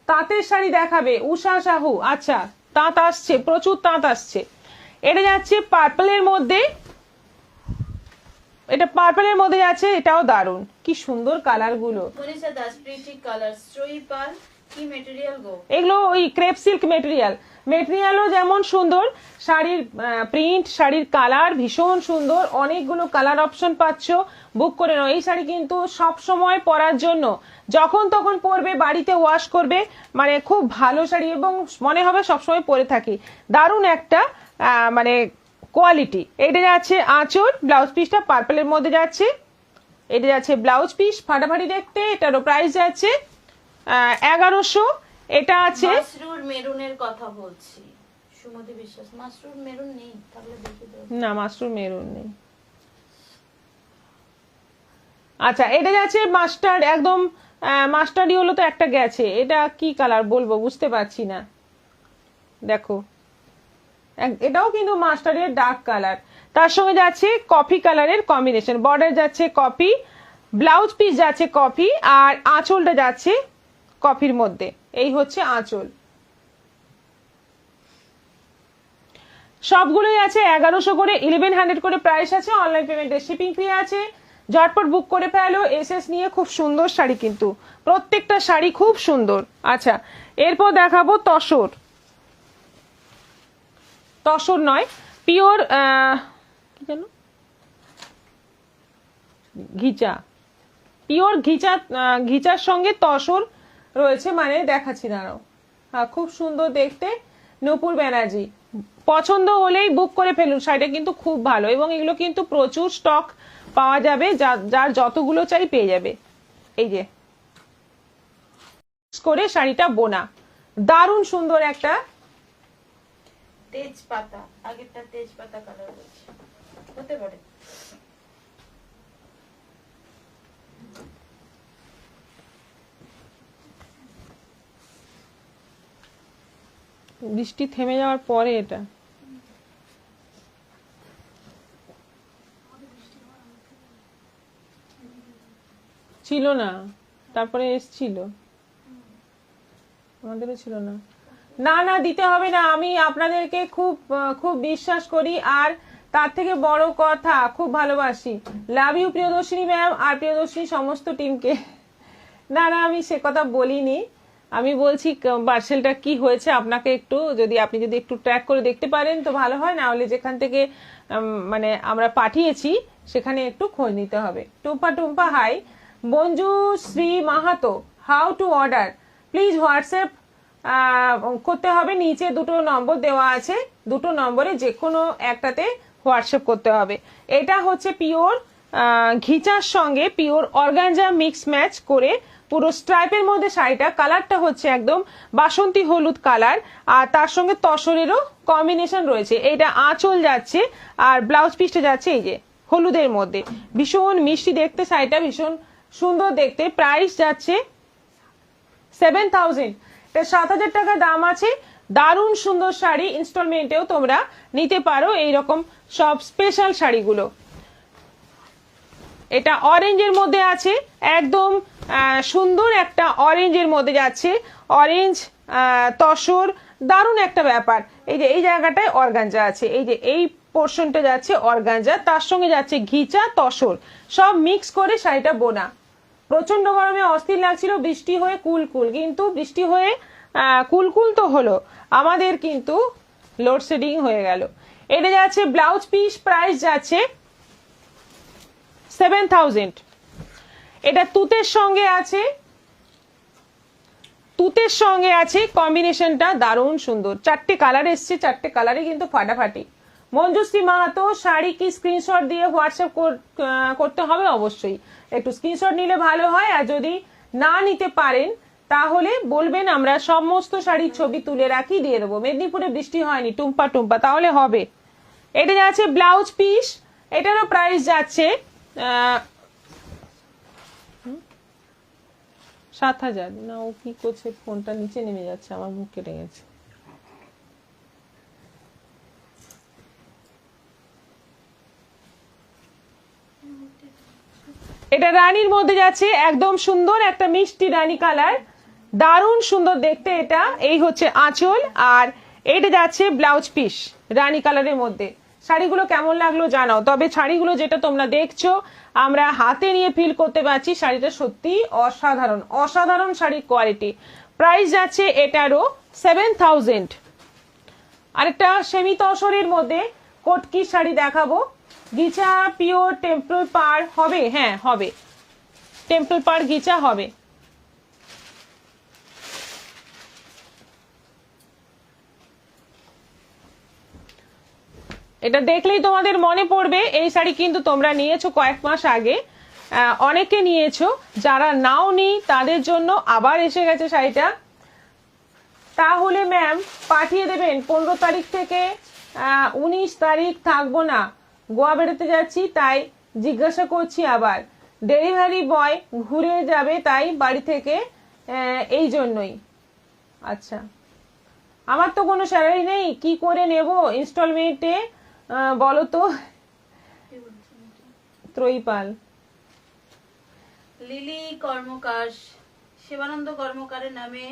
S1: তাঁতের শাড়ি দেখাবে উষা সাহু। আচ্ছা, তাঁত আসছে, প্রচুর তাঁত আসছে। এটা যাচ্ছে পার্পলের মধ্যে, এটা পার্পলের মধ্যে যাচ্ছে, এটাও দারুণ, কি সুন্দর কালার গুলো।
S3: মনীষা দাস, প্রিটি কালার, স্টোরি পাল, কি ম্যাটেরিয়াল গো?
S1: এগুলো ওই ক্রেপ সিল্ক মেটেরিয়াল, মেটেরিয়ালও যেমন সুন্দর, শাড়ির প্রিন্ট, শাড়ির কালার ভীষণ সুন্দর, অনেকগুলো কালার অপশন পাচ্ছ। বুক করে নাও। এই শাড়ি কিন্তু সব সময় পরার জন্য, যখন তখন পরবে, বাড়িতে ওয়াশ করবে, মানে খুব ভালো শাড়ি এবং মনে হবে সবসময় পরে থাকি। দারুণ একটা মানে কোয়ালিটি। এটা যাচ্ছে আঁচল, ব্লাউজ পিসটা পার্পলের মধ্যে যাচ্ছে। এটা যাচ্ছে ব্লাউজ পিস, ফাটাফাটি দেখতে। এটারও প্রাইস যাচ্ছে 1100। এটা আছে
S3: মাসরুর মেরুনের কথা বলছি, সুমতি বিশ্বাস। মাসরুর মেরুন নেই, তাহলে দেখে দাও।
S1: না, মাস্টার মেরুন নেই। আচ্ছা, এটা যাচ্ছে মাস্টার্ড, একদম মাস্টার্ডই হলো তো একটা গেছে। এটা কি কালার বলবো, বুঝতে পারছি না। দেখো, এটাও কিন্তু মাস্টার্ডের ডার্ক কালার, তার সঙ্গে যাচ্ছে কফি কালারের কম্বিনেশন। বর্ডার যাচ্ছে কফি, ব্লাউজ পিস যাচ্ছে কফি, আর আঁচলটা যাচ্ছে কফির মধ্যে। এই হচ্ছে আঁচল। সবগুলোই আছে 1100 করে, 1100 করে প্রাইস আছে। অনলাইন পেমেন্টে শিপিং ফ্রি আছে। ঝটপট বুক করে ফেলো। এসএস নিয়ে খুব সুন্দর শাড়ি, কিন্তু প্রত্যেকটা শাড়ি খুব সুন্দর। আচ্ছা, এরপর দেখাবো তসর। তসর নয়, পিওর কি জানো, ঘিচা, পিওর ঘিচা। ঘিচার সঙ্গে তসর রয়েছে, মানে দেখাচ্ছি দাঁড়াও। হ্যাঁ, খুব সুন্দর দেখতে। নূপুর ব্যানার্জি, পছন্দ হলেই বুক করে ফেলুন। শাড়িটা কিন্তু খুব ভালো, এবং এগুলো কিন্তু প্রচুর স্টক পাওয়া যাবে, যার যতগুলো চাই পেয়ে যাবে। এই যে করে শাড়িটা বোনা, দারুণ সুন্দর একটা।
S3: তেজপাতা, আগেরটা তেজপাতা কালার বলছি, হতে পারে।
S1: বৃষ্টি থেমে যাওয়ার পরে এটা ছিল না, তারপরে এসছিল, আমাদেরও ছিল না। না না, দিতে হবে না। আমি আপনাদেরকে খুব খুব বিশ্বাস করি, আর তার থেকে বড় কথা খুব ভালোবাসি। লাভ ইউ প্রিয়দর্শিনী ম্যাম, আর প্রিয়দর্শিনী সমস্ত টিমকে। না না, আমি সে কথা বলিনি। আমি বলছি পার্সেলটা কি হয়েছে, আপনাকে একটু আপনি যদি একটু ট্র্যাক করে দেখতে পারেন তো ভালো হয়, না হলে যেখান থেকে মানে আমরা পাঠিয়েছি সেখানে একটু খোঁজ নিতে হবে। Tumpa Tumpa hi. Banju Shri Mahato, how to order, please WhatsApp করতে হবে। নিচে দুটো নম্বর দেওয়া আছে, দুটো নম্বরে যে কোনো একটাতে হোয়াটসঅ্যাপ করতে হবে। এটা হচ্ছে পিওর ঘিচার সঙ্গে পিওর অর্গানজা মিক্স ম্যাচ করে পুরো স্ট্রাইপের মধ্যে শাড়িটা। কালারটা হচ্ছে একদম বাসন্তী হলুদ কালার, আর তার সঙ্গে তসরেরও কম্বিনেশন রয়েছে। এটা আঁচল যাচ্ছে, আর ব্লাউজ পিসটা যাচ্ছে এই যে হলুদের মধ্যে। ভীষণ মিষ্টি দেখতে শাড়িটা, ভীষণ সুন্দর দেখতে। প্রাইস যাচ্ছে 7000। এটা 7000 টাকা দাম আছে। দারুণ সুন্দর শাড়ি, ইনস্টলমেন্টেও তোমরা নিতে পারো এইরকম সব স্পেশাল শাড়িগুলো। এটা অরেঞ্জের মধ্যে আছে, একদম সুন্দর একটা অরেঞ্জের মধ্যে যাচ্ছে। অরেঞ্জ তসর, দারুণ একটা ব্যাপার। এই যে এই জায়গাটায় অর্গানজা আছে, এই যে এই পোর্শনটা যাচ্ছে অর্গানজা, তার সঙ্গে যাচ্ছে ঘিচা তসর, সব মিক্স করে শাড়িটা বোনা। প্রচন্ড গরমে অস্থির লাগছিল, বৃষ্টি হয়ে কুলকুল, কিন্তু বৃষ্টি হয়ে কুলকুল তো হলো, আমাদের কিন্তু লোডশেডিং হয়ে গেল। এটা যাচ্ছে ব্লাউজ পিস, প্রাইস যাচ্ছে 7000। এটা তুতের সঙ্গে আছে, তুতের সঙ্গে আছে, কম্বিনেশনটা দারুণ সুন্দর। 4টে কালার এসছে, 4টে কালারই কিন্তু ফাটাফাটি। মঞ্জুশ্রী মাহাতো, শাড়ি কি স্ক্রিনশট দিয়ে হোয়াটসঅ্যাপ করতে হবে? অবশ্যই একটু স্ক্রিনশট নিলে ভালো হয়, আর যদি না নিতে পারেন তাহলে বলবেন, আমরা সমস্ত শাড়ির ছবি তুলে রাখি, দিয়ে দেবো। মেদিনীপুরে বৃষ্টি হয়নি, টুম্পা টুম্পা, তাহলে হবে। এটা যাচ্ছে ব্লাউজ পিস, এটারও প্রাইস যাচ্ছে 7,000। না, ও কি করছে, ফোনটা নিচে নেমে যাচ্ছে, আমার মুখ কেটে গেছে। এটা রানীর মধ্যে যাচ্ছে, একদম সুন্দর একটা মিষ্টি রানী কালার, দারুণ সুন্দর দেখতে। এটা এই হচ্ছে আঁচল, আর এটা যাচ্ছে ব্লাউজ পিস রানী কালারের মধ্যে। শাড়িগুলো কেমন লাগলো জানাও। তবে শাড়িগুলো যেটা তোমরা দেখছো, আমরা হাতে নিয়ে ফিল করতে পারছি শাড়িটা সত্যি অসাধারণ, অসাধারণ শাড়ির কোয়ালিটি। প্রাইস যাচ্ছে এটারও 7,000। আরেকটা সেমি তসরের মধ্যে কটকি শাড়ি দেখাবো। গিচা পিওর টেম্পল পার হবে, হ্যাঁ হবে, টেম্পল পার গিচা হবে। এটা দেখলেই তোমাদের মনে পড়বে এই শাড়ি কিন্তু তোমরা নিয়েছো কয়েক মাস আগে, অনেকে নিয়েছো, যারা নাওনি তাদের জন্য আবার এসে গেছে শাড়িটা। তাহলে ম্যাম পাঠিয়ে দেবেন 15 তারিখ থেকে 19 তারিখ থাকবো না, গোয়া বেরোতে যাচ্ছি, তাই জিজ্ঞাসা করছি আবার। ডেলিভারি বয় ঘুরে যাবে তাই বাড়ি থেকে, এই জন্যই। আচ্ছা, আমার তো কোনো স্যালারি নেই, কি করে নেব ইনস্টলমেন্টে বলো তো। ত্রয়ীপাল,
S3: লিলি কর্মকার, শিবানন্দ কর্মকারের নামে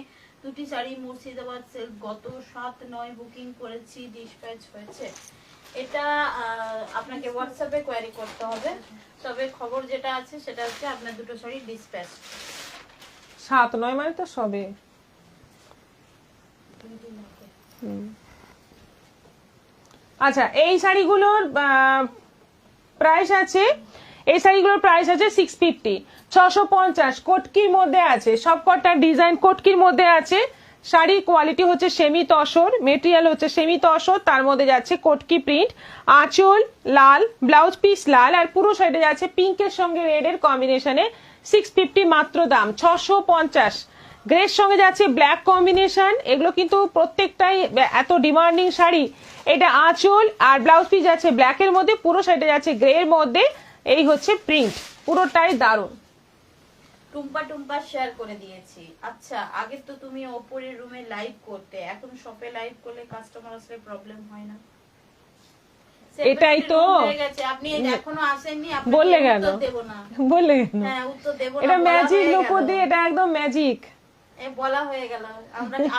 S3: 2টি শাড়ি মুর্শিদাবাদ সেল গত 7/9 বুকিং করেছি, ডিসপ্যাচ হয়েছে। এটা আপনাকে হোয়াটসঅ্যাপে কোয়ারি করতে হবে। তবে খবর যেটা আছে সেটা হচ্ছে আপনার 2টো শাড়ি ডিসপ্যাচ।
S1: 7-9 মানে তো সবে। আচ্ছা, এই শাড়িগুলোর প্রাইস আছে, এই শাড়িগুলোর প্রাইস আছে 650, 650। কটকির মধ্যে আছে, সবকটা ডিজাইন কটকির মধ্যে আছে। শাড়ির কোয়ালিটি হচ্ছে সেমি তসর, মেটেরিয়াল হচ্ছে সেমি তসর, তার মধ্যে যাচ্ছে কটকি প্রিন্ট, আঁচল লাল, ব্লাউজ পিস লাল, আর পুরো সাইডে যাচ্ছে পিঙ্কের সঙ্গে রেডের কম্বিনেশনে। 650 মাত্র দাম, 650। গ্রের সঙ্গে যাচ্ছে ব্ল্যাক কম্বিনেশন, এগুলো কিন্তু প্রত্যেকটাই এত ডিমান্ডিং শাড়ি। এটা আঁচল আর ব্লাউজ পিস যাচ্ছে ব্ল্যাকের মধ্যে, পুরো সাইডে যাচ্ছে গ্রে এর মধ্যে। এই হচ্ছে প্রিন্ট, পুরোটাই দারুণ।
S3: টুম্পা টুম্পা শেয়ার করে দিয়েছি। আচ্ছা, আগে তো তুমি ওপরের রুমে লাইভ করতে, এখন শপে লাইভ করলে কাস্টমার আসলে প্রবলেম হয় না?
S1: এটাই তো
S3: আপনি এখনো আসেননি,
S1: বললে কেন,
S3: দেব না,
S1: বললে কেন?
S3: হ্যাঁ উত্তর দেব না,
S1: এটা ম্যাজিক লোক দিয়ে, এটা একদম ম্যাজিক।
S3: বলা হয়ে গেল।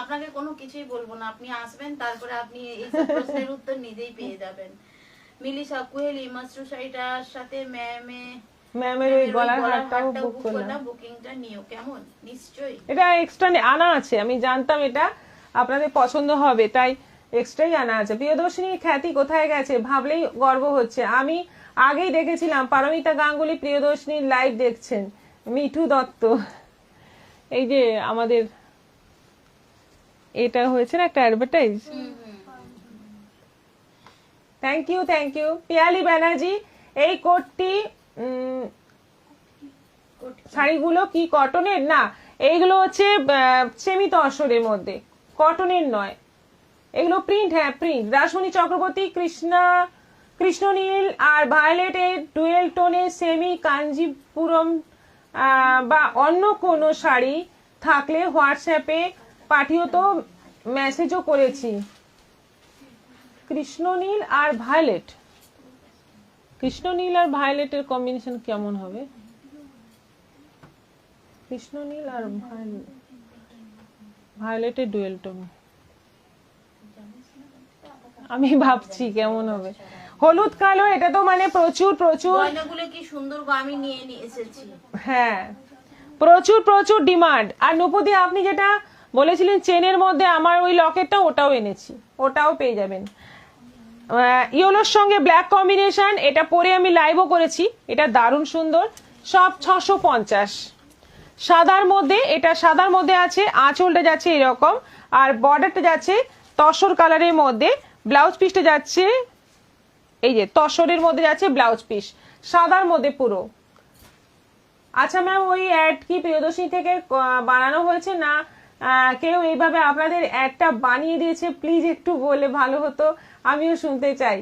S3: আপনাকে কোনো কিছুই বলবো না, আপনি আসবেন, তারপরে আপনি এই প্রশ্নের উত্তর নিজেই পেয়ে যাবেন। মিলিশা কুহেলি, মাশরু শাড়িটার সাথে
S1: ম্যামের ওই গলার হারটাও বুক করলাম,
S3: বুকিংটা নিও কেমন? নিশ্চয়ই
S1: এটা এক্সট্রা আনা আছে, আমি জানতাম এটা আপনাদের পছন্দ হবে, তাই এক্সট্রাই আনা আছে। প্রিয়দর্শিনীর খ্যাতি কোথায় গেছে ভাবলেই গর্ব হচ্ছে। আমি আগেই দেখেছিলাম পারমিতা গাঙ্গুলি প্রিয়দর্শিনীর লাইভ দেখছেন। মিঠু দত্ত, এই যে আমাদের এটা হয়েছে না একটা advertise. Thank you, thank you. Piyali Banerjee, এই কোটটি শাড়িগুলো কি কটনের? না, এইগুলো হচ্ছে সেমি তসরের মধ্যে, কটনের নয়, এগুলো প্রিন্ট। হ্যাঁ প্রিন্ট। রাসমণি চক্রবর্তী, কৃষ্ণনীল আর ভায়োলেটের ডুয়েল টোনের সেমি কাঞ্জিপুরম বা অন্য কোনো শাড়ি থাকলে হোয়াটসঅ্যাপে পাঠিও, তো মেসেজও করেছি। কৃষ্ণনীল আর ভায়োলেট, কৃষ্ণনীল আর ভায়োলেটের কম্বিনেশন কেমন হবে? কৃষ্ণনীল আর ভায়োলেটের ডুয়েল টোন, আমি ভাবছি কেমন হবে। হলুদ কালো, এটা তো মানে প্রচুর প্রচুর,
S3: গয়নাগুলো কি সুন্দর, আমি নিয়ে এসেছি।
S1: হ্যাঁ প্রচুর প্রচুর ডিমান্ড। আর নুপুদি আপনি যেটা বলেছিলেন চেনের মধ্যে, আমার ওই লকেটটা ওটাও এনেছি, ওটাও পেয়ে যাবেন। ইয়েলোর সঙ্গে ব্ল্যাক কম্বিনেশন, এটা পরে আমি লাইভও করেছি, এটা দারুণ সুন্দর। সব 650। সাদার মধ্যে, এটা সাদার মধ্যে আছে, আঁচলটা যাচ্ছে এরকম, আর বর্ডারটা যাচ্ছে তসর কালারের মধ্যে, ব্লাউজ পিসটা যাচ্ছে এই যে তসরের মধ্যে যাচ্ছে ব্লাউজ পিস, সাদার মধ্যে পুরো। আচ্ছা ম্যাম, ওই অ্যাড কি প্রিয়দর্শিনী থেকে বানানো হয়েছে না কেউ এইভাবে আপনাদের অ্যাডটা বানিয়ে দিয়েছে? প্লিজ একটু বলে ভালো হতো, আমিও শুনতে চাই।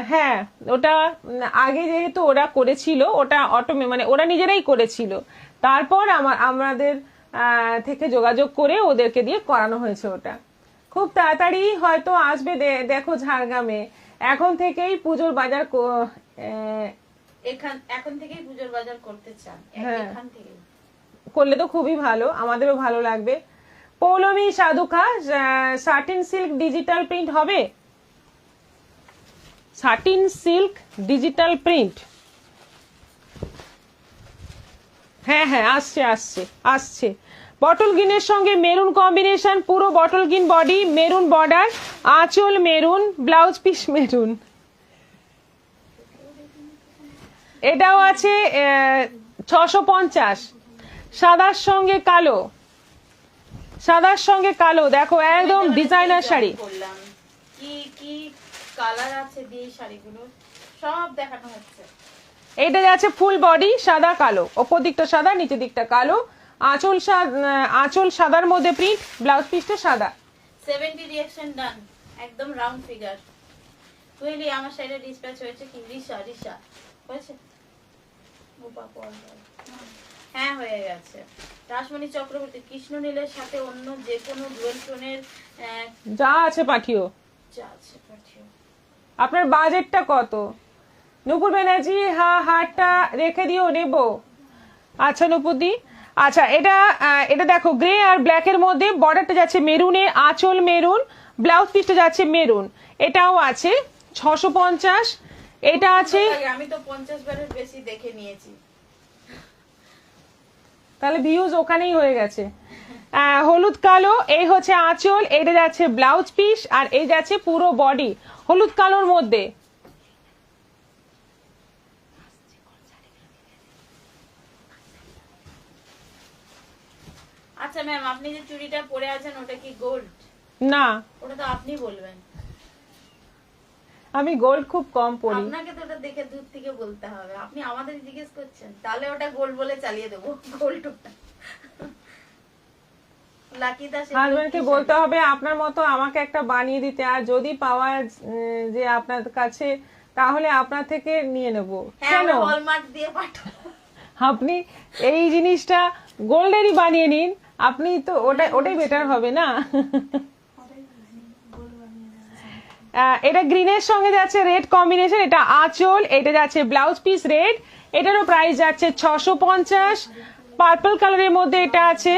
S1: হ্যাঁ, ওটা আগে যেহেতু ওরা করেছিল, ওটা মানে ওরা নিজেরাই করেছিল, তারপর আমাদের থেকে যোগাযোগ করে ওদেরকে দিয়ে করানো হয়েছে। ওটা খুব তাড়াতাড়ি হয়তো আসবে, দেখো ঝাড়গ্রামে। এখন থেকেই পুজোর বাজার
S3: এখন থেকেই পুজোর বাজার করতে চান?
S1: হ্যাঁ,
S3: এখান থেকে
S1: করলে তো খুবই ভালো, আমাদেরও ভালো লাগবে। Poulami Sadhukha, satin silk digital print হবে? সাটিন সিল্ক ডিজিটাল প্রিন্ট, হ্যাঁ হ্যাঁ, আসছে আসছে আসছে। বটল গ্রিনের সঙ্গে মেরুন কম্বিনেশন, পুরো bottle green body, maroon border, আঁচল মেরুন, ব্লাউজ পিস মেরুন। এটাও আছে 650। সাদার সঙ্গে কালো, সাদার সঙ্গে কালো, দেখো একদম ডিজাইনার শাড়ি।
S3: করলাম কি কি কালার আছে দিয়ে শাড়িগুলো সব দেখানো হচ্ছে।
S1: এটা যাচ্ছে ফুল বডি সাদা কালো, ওপর দিকটা সাদা, নিচের দিকটা কালো, আঁচল সাদার মধ্যে প্রিন্ট, ব্লাউজ পিসটা সাদা।
S3: 70 রিঅ্যাকশন ডান, একদম রাউন্ড ফিগার। তুইলি আমার সাইডে ডিসপ্যাচ হয়েছে কি? রিশা হয়েছে? হ্যাঁ হয়ে গেছে। রাসমণি চক্রবর্তী, কৃষ্ণ নীলের সাথে অন্য যে কোনো ডুয়েল টোনের
S1: যা আছে পাঠিও,
S3: যা আছে পাঠিও।
S1: আপনার বাজেটটা কত? নূপুর ব্যানার্জি, হ্যাঁ হারটা রেখে দিও, নেব। আচ্ছা নূপুরদি, আচ্ছা এটা দেখো গ্রে আর ব্ল্যাকের মধ্যে, বর্ডারটা যাচ্ছে মেরুনে, আঁচল মেরুন, ব্লাউজ পিসটা যাচ্ছে মেরুন। এটাও আছে 650। এটা আছে,
S3: আমি তো 50 বারের বেশি দেখে নিয়েছি।
S1: তাহলে ভিউজ ওখানেই হয়ে গেছে। হলুদ কালো, এই হচ্ছে আঁচল, এটা যাচ্ছে ব্লাউজ পিস, আর এই যাচ্ছে পুরো বডি হলুদ কালোর মধ্যে।
S3: আচ্ছা ম্যাম, আপনি যে চুড়িটা পরে আছেন ওটা কি গোল্ড?
S1: না,
S3: ওটা তো আপনি বলবেন।
S1: আমি গোল্ড খুব কম পরি।
S3: আপনাকে তো ওটা দেখে দূর থেকে বলতে হবে, আপনি আমাদের জিজ্ঞেস করছেন, তাহলে ওটা গোল্ড বলে চালিয়ে দেবো। গোল্ড ওটা লাকি দাস।
S1: হাজবেন্ডকে বলতে হবে আপনার মতো আমাকে একটা বানিয়ে দিতে, আর যদি পাওয়া যে আপনার কাছে, তাহলে আপনার থেকে নিয়ে নেব।
S3: হ্যাঁ,
S1: কেন?
S3: হলমার্ক দিয়ে পাঠাবো।
S1: আপনি এই জিনিসটা গোল্ডেরই বানিয়ে নিন, আপনি তো ওটাই বেটার হবে না? এটা গ্রিনের সঙ্গে যাচ্ছে রেড কম্বিনেশন, এটা আঁচল, এটা যাচ্ছে ব্লাউজ পিস রেড, এটারও প্রাইস যাচ্ছে 650। পার্পল কালারের মধ্যে এটা আছে,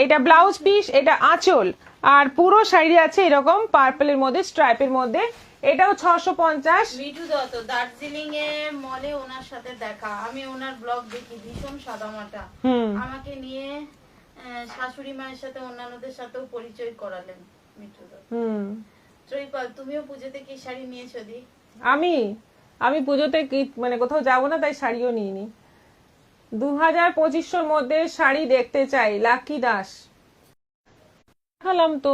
S1: এটা ব্লাউজ পিস, এটা আঁচল, আর পুরো শাড়ি আছে এরকম পার্পলের মধ্যে স্ট্রাইপের মধ্যে, এটাও 650।
S3: মিঠু দত্ত, দার্জিলিং এ মলে ওনার সাথে দেখা, আমি ওনার ব্লগ দেখি, ভীষণ সাদামাটা। আমাকে নিয়ে শাশুড়ি মায়ের সাথে অন্যান্যদের সাথেও পরিচয় করালেন। মিঠু দত্ত। ত্রৈপাল, তুমিও পুজোতে কি শাড়ি নিয়েছো দি?
S1: আমি পুজোতে কি মানে কোথাও যাবো না, তাই শাড়িও নিইনি। 2025-এর মধ্যে শাড়ি দেখতে চাই। লাকি দাস, দেখালাম তো।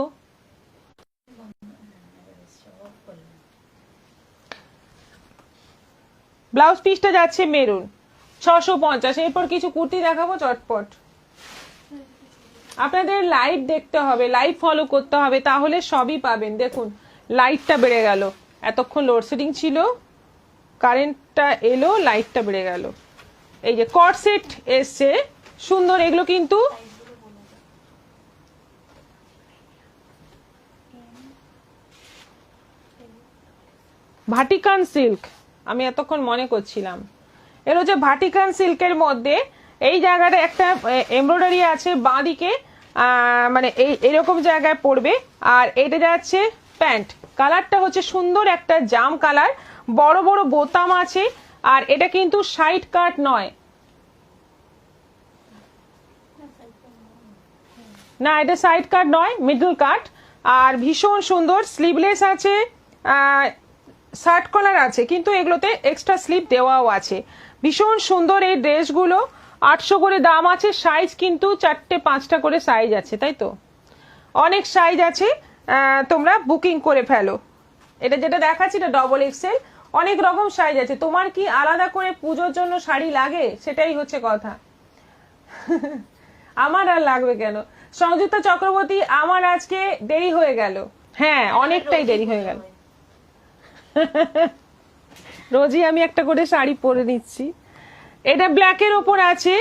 S1: ব্লাউজ পিসটা যাচ্ছে মেরুন, 650। এরপর কিছু কুর্তি দেখাবো চটপট। আপনাদের লাইভ দেখতে হবে, লাইভ ফলো করতে হবে, তাহলে সবই পাবেন। দেখুন লাইটটা বেড়ে গেল, এতক্ষণ লোডশেডিং ছিল, কারেন্টটা এলো, লাইটটা বেড়ে গেল। এই যে কট সেট এসছে সুন্দর, এগুলো কিন্তু ভাটিকান সিল্ক, আমি এতক্ষণ মনে করছিলাম এর হচ্ছে ভাটিকান সিল্কের মধ্যে। এই জায়গাটা একটা এমব্রয়ডারি আছে বাঁ দিকে, মানে এরকম জায়গায় পড়বে। আর এটা যাচ্ছে প্যান্ট, কালারটা হচ্ছে সুন্দর একটা জাম কালার, বড় বড় বোতাম আছে, আর এটা কিন্তু সাইড কাট নয়, না এটা সাইড কাট নয়, মিডল কাট। আর ভীষণ সুন্দর, স্লিভলেস আছে, শার্ট কলার আছে, কিন্তু এগুলোতে এক্সট্রা স্লিভ দেওয়াও আছে। ভীষণ সুন্দর এই ড্রেসগুলো, 800 করে দাম আছে, সাইজ কিন্তু 4-5টা করে সাইজ আছে, তাই তো অনেক সাইজ আছে, তোমরা বুকিং করে ফেলো। এটা যেটা দেখাচ্ছি এটা ডবল এক্সেল, অনেক রকম সাইজ আছে। তোমার কি আলাদা করে পুজোর জন্য শাড়ি লাগে, সেটাই হচ্ছে কথা। আমার আর লাগবে কেন? সংযুক্তা চক্রবর্তী, আমার আজকে দেরি হয়ে গেল, হ্যাঁ অনেকটাই দেরি হয়ে গেল। রোজই আমি একটা করে শাড়ি পরে নিচ্ছি। এটা ব্ল্যাকের ওপর আছে,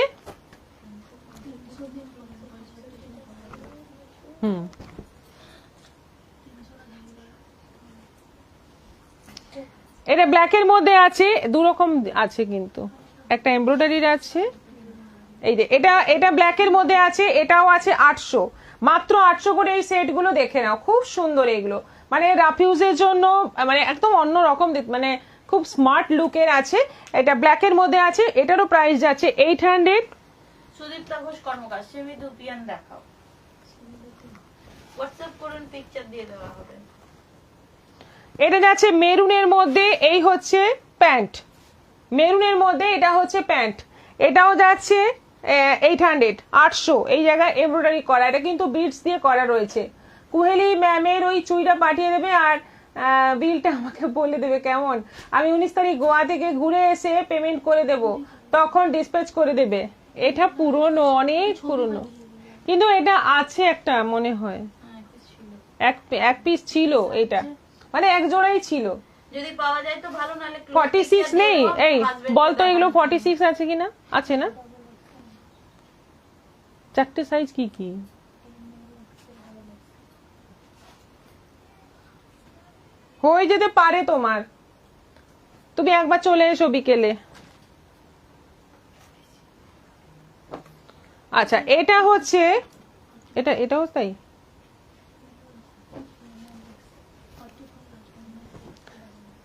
S1: এটা ব্ল্যাকের মধ্যে আছে, দু রকম আছে কিন্তু, একটা এমব্রয়ডারির আছে, এই যে এটা ব্ল্যাকের মধ্যে আছে, এটাও আছে 800, মাত্র 800 করে এই সেট গুলো দেখে নাও, খুব সুন্দর এগুলো, মানে রাফিউজের জন্য, মানে একদম অন্য রকম, মানে খুব স্মার্ট লুকের আছে। এটা ব্ল্যাকের মধ্যে আছে, এটারও প্রাইস যাচ্ছে 800।
S3: সুদীপ্তা ঘোষ কর্মকার, সেমি দুপিয়ান দেখাও, হোয়াটসঅ্যাপ করুন, পিকচার দিয়ে দেওয়া হবে।
S1: এটা যাচ্ছে মেরুনের মধ্যে, এই হচ্ছে প্যান্ট, মেরুনের মধ্যে এটা হচ্ছে প্যান্ট, এটাও যাচ্ছে 800 এই জায়গায় এমব্রয়ডারি করা, এটা কিন্তু বিটস দিয়ে করা রয়েছে। কুহেলি ম্যামের ওই চুইটা পাঠিয়ে দেবে আর বিলটা আমাকে বলে দেবে কেমন, আমি 19 তারিখ গোয়া থেকে ঘুরে এসে পেমেন্ট করে দেব, তখন ডিসপ্যাচ করে দেবে। এটা পুরনো, অনেক পুরনো, কিন্তু এটা আছে একটা মনে হয়, এক পিস ছিল এটা, মানে এক জোড়াই ছিল।
S3: যদি পাওয়া যায় তো ভালো, নালে
S1: 46 নেই, এই বলতো এগুলো 46 আছে কিনা, আছে না? চারটে সাইজ কি কি? হয়ে যেতে পারে তোমার, তুমি একবার চলে এসো বিকেলে। আচ্ছা এটা হচ্ছে, এটাও তাই,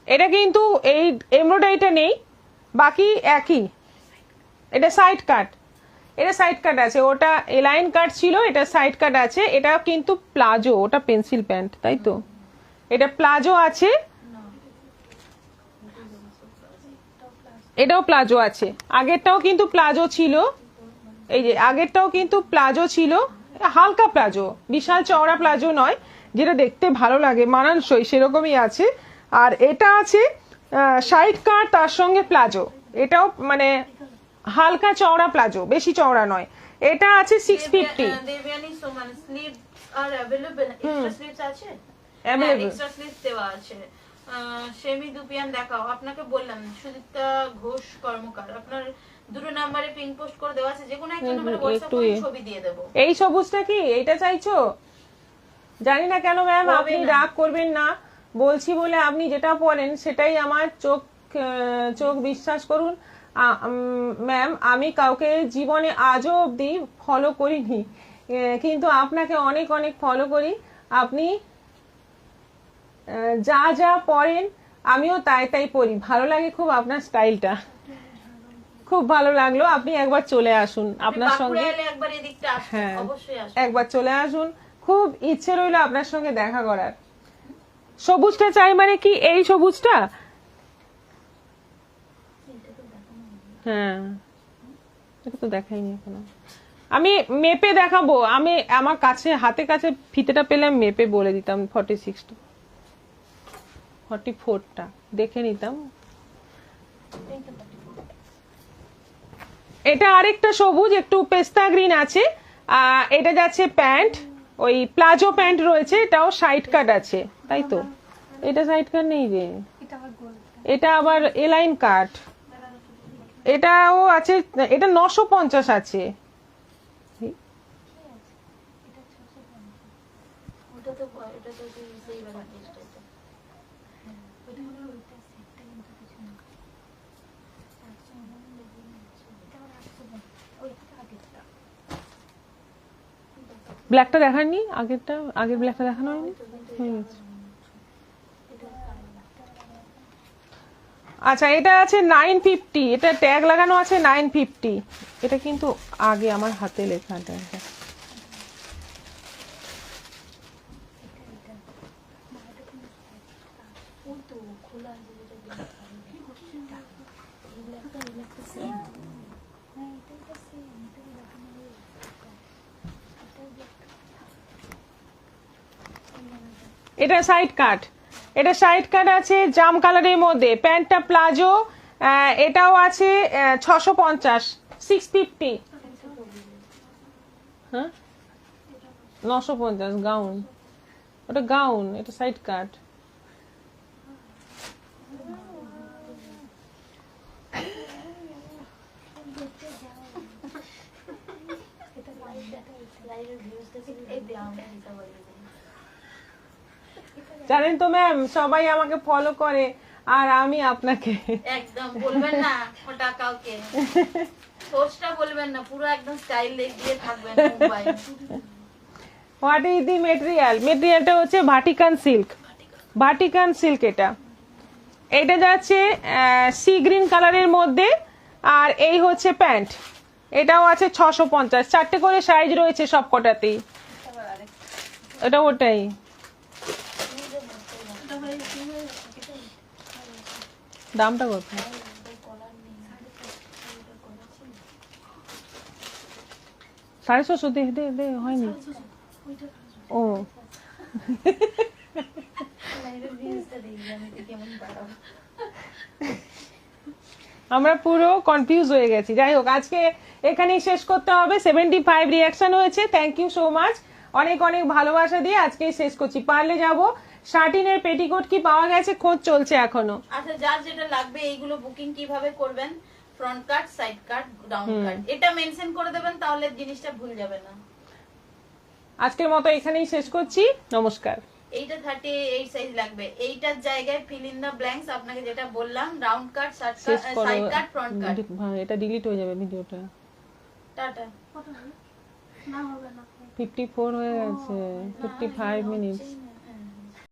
S1: এটা কিন্তু এই এমব্রয়ডারিটা নেই, বাকি একই। এটা সাইড কাট, এটা সাইড কাট আছে, ওটা এলাইন কাট ছিল, এটা সাইড কাট আছে। এটা কিন্তু প্লাজো, ওটা পেন্সিল প্যান্ট, তাই তো, এটা প্লাজো আছে, এটাও প্লাজো আছে। আগেরটাও কিন্তু প্লাজো ছিল, এই যে আগেরটাও কিন্তু প্লাজো ছিল, হালকা প্লাজো, বিশাল চওড়া প্লাজো নয়, যেটা দেখতে ভালো লাগে মানানসই সেরকমই আছে। আর এটা আছে সাইড কাট তার সঙ্গে প্লাজো, এটাও মানে হালকা চওড়া প্লাজো, বেশি চওড়া নয়। এটা আছে 650।
S3: দেবয়ানী সোমান, স্লিভ আর अवेलेबल, এক্সট্রা স্লিভস আছে,
S1: অ্যাভেলেবল,
S3: এক্সট্রা স্লিভস দেওয়া আছে। সেমি দুপিয়ান দেখাও, আপনাকে বললাম সুদীপ্তা ঘোষ কর্মকার, আপনার দুটো নম্বরে পিন পোস্ট করে দেওয়া আছে, যে কোনো একটা নম্বরে হোয়াটসঅ্যাপ করে ছবি দিয়ে দেব।
S1: এই সবুজটা কি এইটা চাইছো? জানি না কেন ম্যাম, আপনি রাগ করবেন না, বলছি বলে আপনি যেটা পড়েন সেটাই আমার চোখ বিশ্বাস করুন ম্যাম, আমি কাউকে জীবনে আজও অবধি ফলো করিনি, কিন্তু আপনাকে অনেক অনেক ফলো করি। আপনি যা যা পড়েন আমিও তাই তাই পড়ি, ভালো লাগে খুব আপনার স্টাইলটা, খুব ভালো লাগলো। আপনি একবার চলে আসুন, আপনার সঙ্গে
S3: একবার এদিকটা আসুন,
S1: হ্যাঁ
S3: অবশ্যই আসুন,
S1: একবার চলে আসুন, খুব ইচ্ছে রইলো আপনার সঙ্গে দেখা করার। সবুজটা চাই মানে কি, এই সবুজটা, হ্যাঁ এটা তো দেখাইনি এখনো, আমি মেপে দেখাবো, আমি আমার কাছে হাতে কাছে ফিতেটা পেলে মেপে বলে দিতাম 46টা 44টা দেখে নিতাম। এটা আরেকটা সবুজ, একটু পেস্তা গ্রিন আছে, এটা যাচ্ছে প্যান্ট, ওই প্লাজো প্যান্ট রয়েছে, এটাও সাইড কাট আছে, তাই তো, এটা সাইড কাট নেই রে, এটা আবার এলাইন কাট, এটাও আছে, এটা 950 আছে। ব্ল্যাকটা দেখাননি, আগের ব্ল্যাকটা দেখানো হয়নি, হয়ে গেছে। আচ্ছা এটা আছে 950, এটা ট্যাগ লাগানো আছে 950, এটা কিন্তু আগে আমার হাতে লেখা ট্যাগটা। এটা সাইড কাট, এটা সাইড কাট আছে জাম কালারের মধ্যে, প্যান্টটা প্লাজো, এটাও আছে 650, 650, হ্যাঁ 950 গাউন, ওটা গাউন, এটা সাইড কাট। জানেন তো ম্যাম, সবাই আমাকে ফলো করে আর আমি আপনাকে।
S3: একদম বলবেন না ওটা কাউকে, সোর্সটা বলবেন না, পুরো একদম স্টাইল দিয়ে থাকবেন Mumbai.
S1: What is the material? মেটেরিয়ালটা হচ্ছে ভাটিকান সিল্ক, ভাটিকান সিল্ক। এটা যাচ্ছে সি গ্রিন কালারের মধ্যে, আর এই হচ্ছে প্যান্ট, এটাও আছে 650, 4টে করে সাইজ রয়েছে সব কটাতেই। এটা ওটাই, দামটা কত? 650 দে দে দে, হয়নি ও। আমরা পুরো কনফিউজ হয়ে গেছি। যাই হোক, আজকে এখানেই শেষ করতে হবে। 75 রিয়াকশন হয়েছে, থ্যাংক ইউ সো মাচ, অনেক অনেক ভালোবাসা দিয়ে আজকেই শেষ করছি। পারলে যাব। শার্টিনের পেটিকোট কি পাওয়া গেছে? খোঁজ চলছে এখনো।
S3: আচ্ছা, যার যেটা লাগবে এইগুলো বুকিং কিভাবে করবেন? Front cut, side cut, down cut, এটা মেনশন করে দেবেন, তাহলে জিনিসটা ভুল যাবে না।
S1: আজকের মতো এখানেই শেষ করছি, নমস্কার।
S3: এইটা 38 সাইজ লাগবে, এইটার জায়গায় ফিল ইন দা ব্ল্যাঙ্কস আপনাকে যেটা বললাম, রাউন্ড কাট, সাইড কাট, ফ্রন্ট কাট।
S1: এটা ডিলিট হয়ে যাবে ভিডিওটা।
S3: টাটা।
S2: 54
S1: 54 হয়ে গেছে, 55 মিনিটস।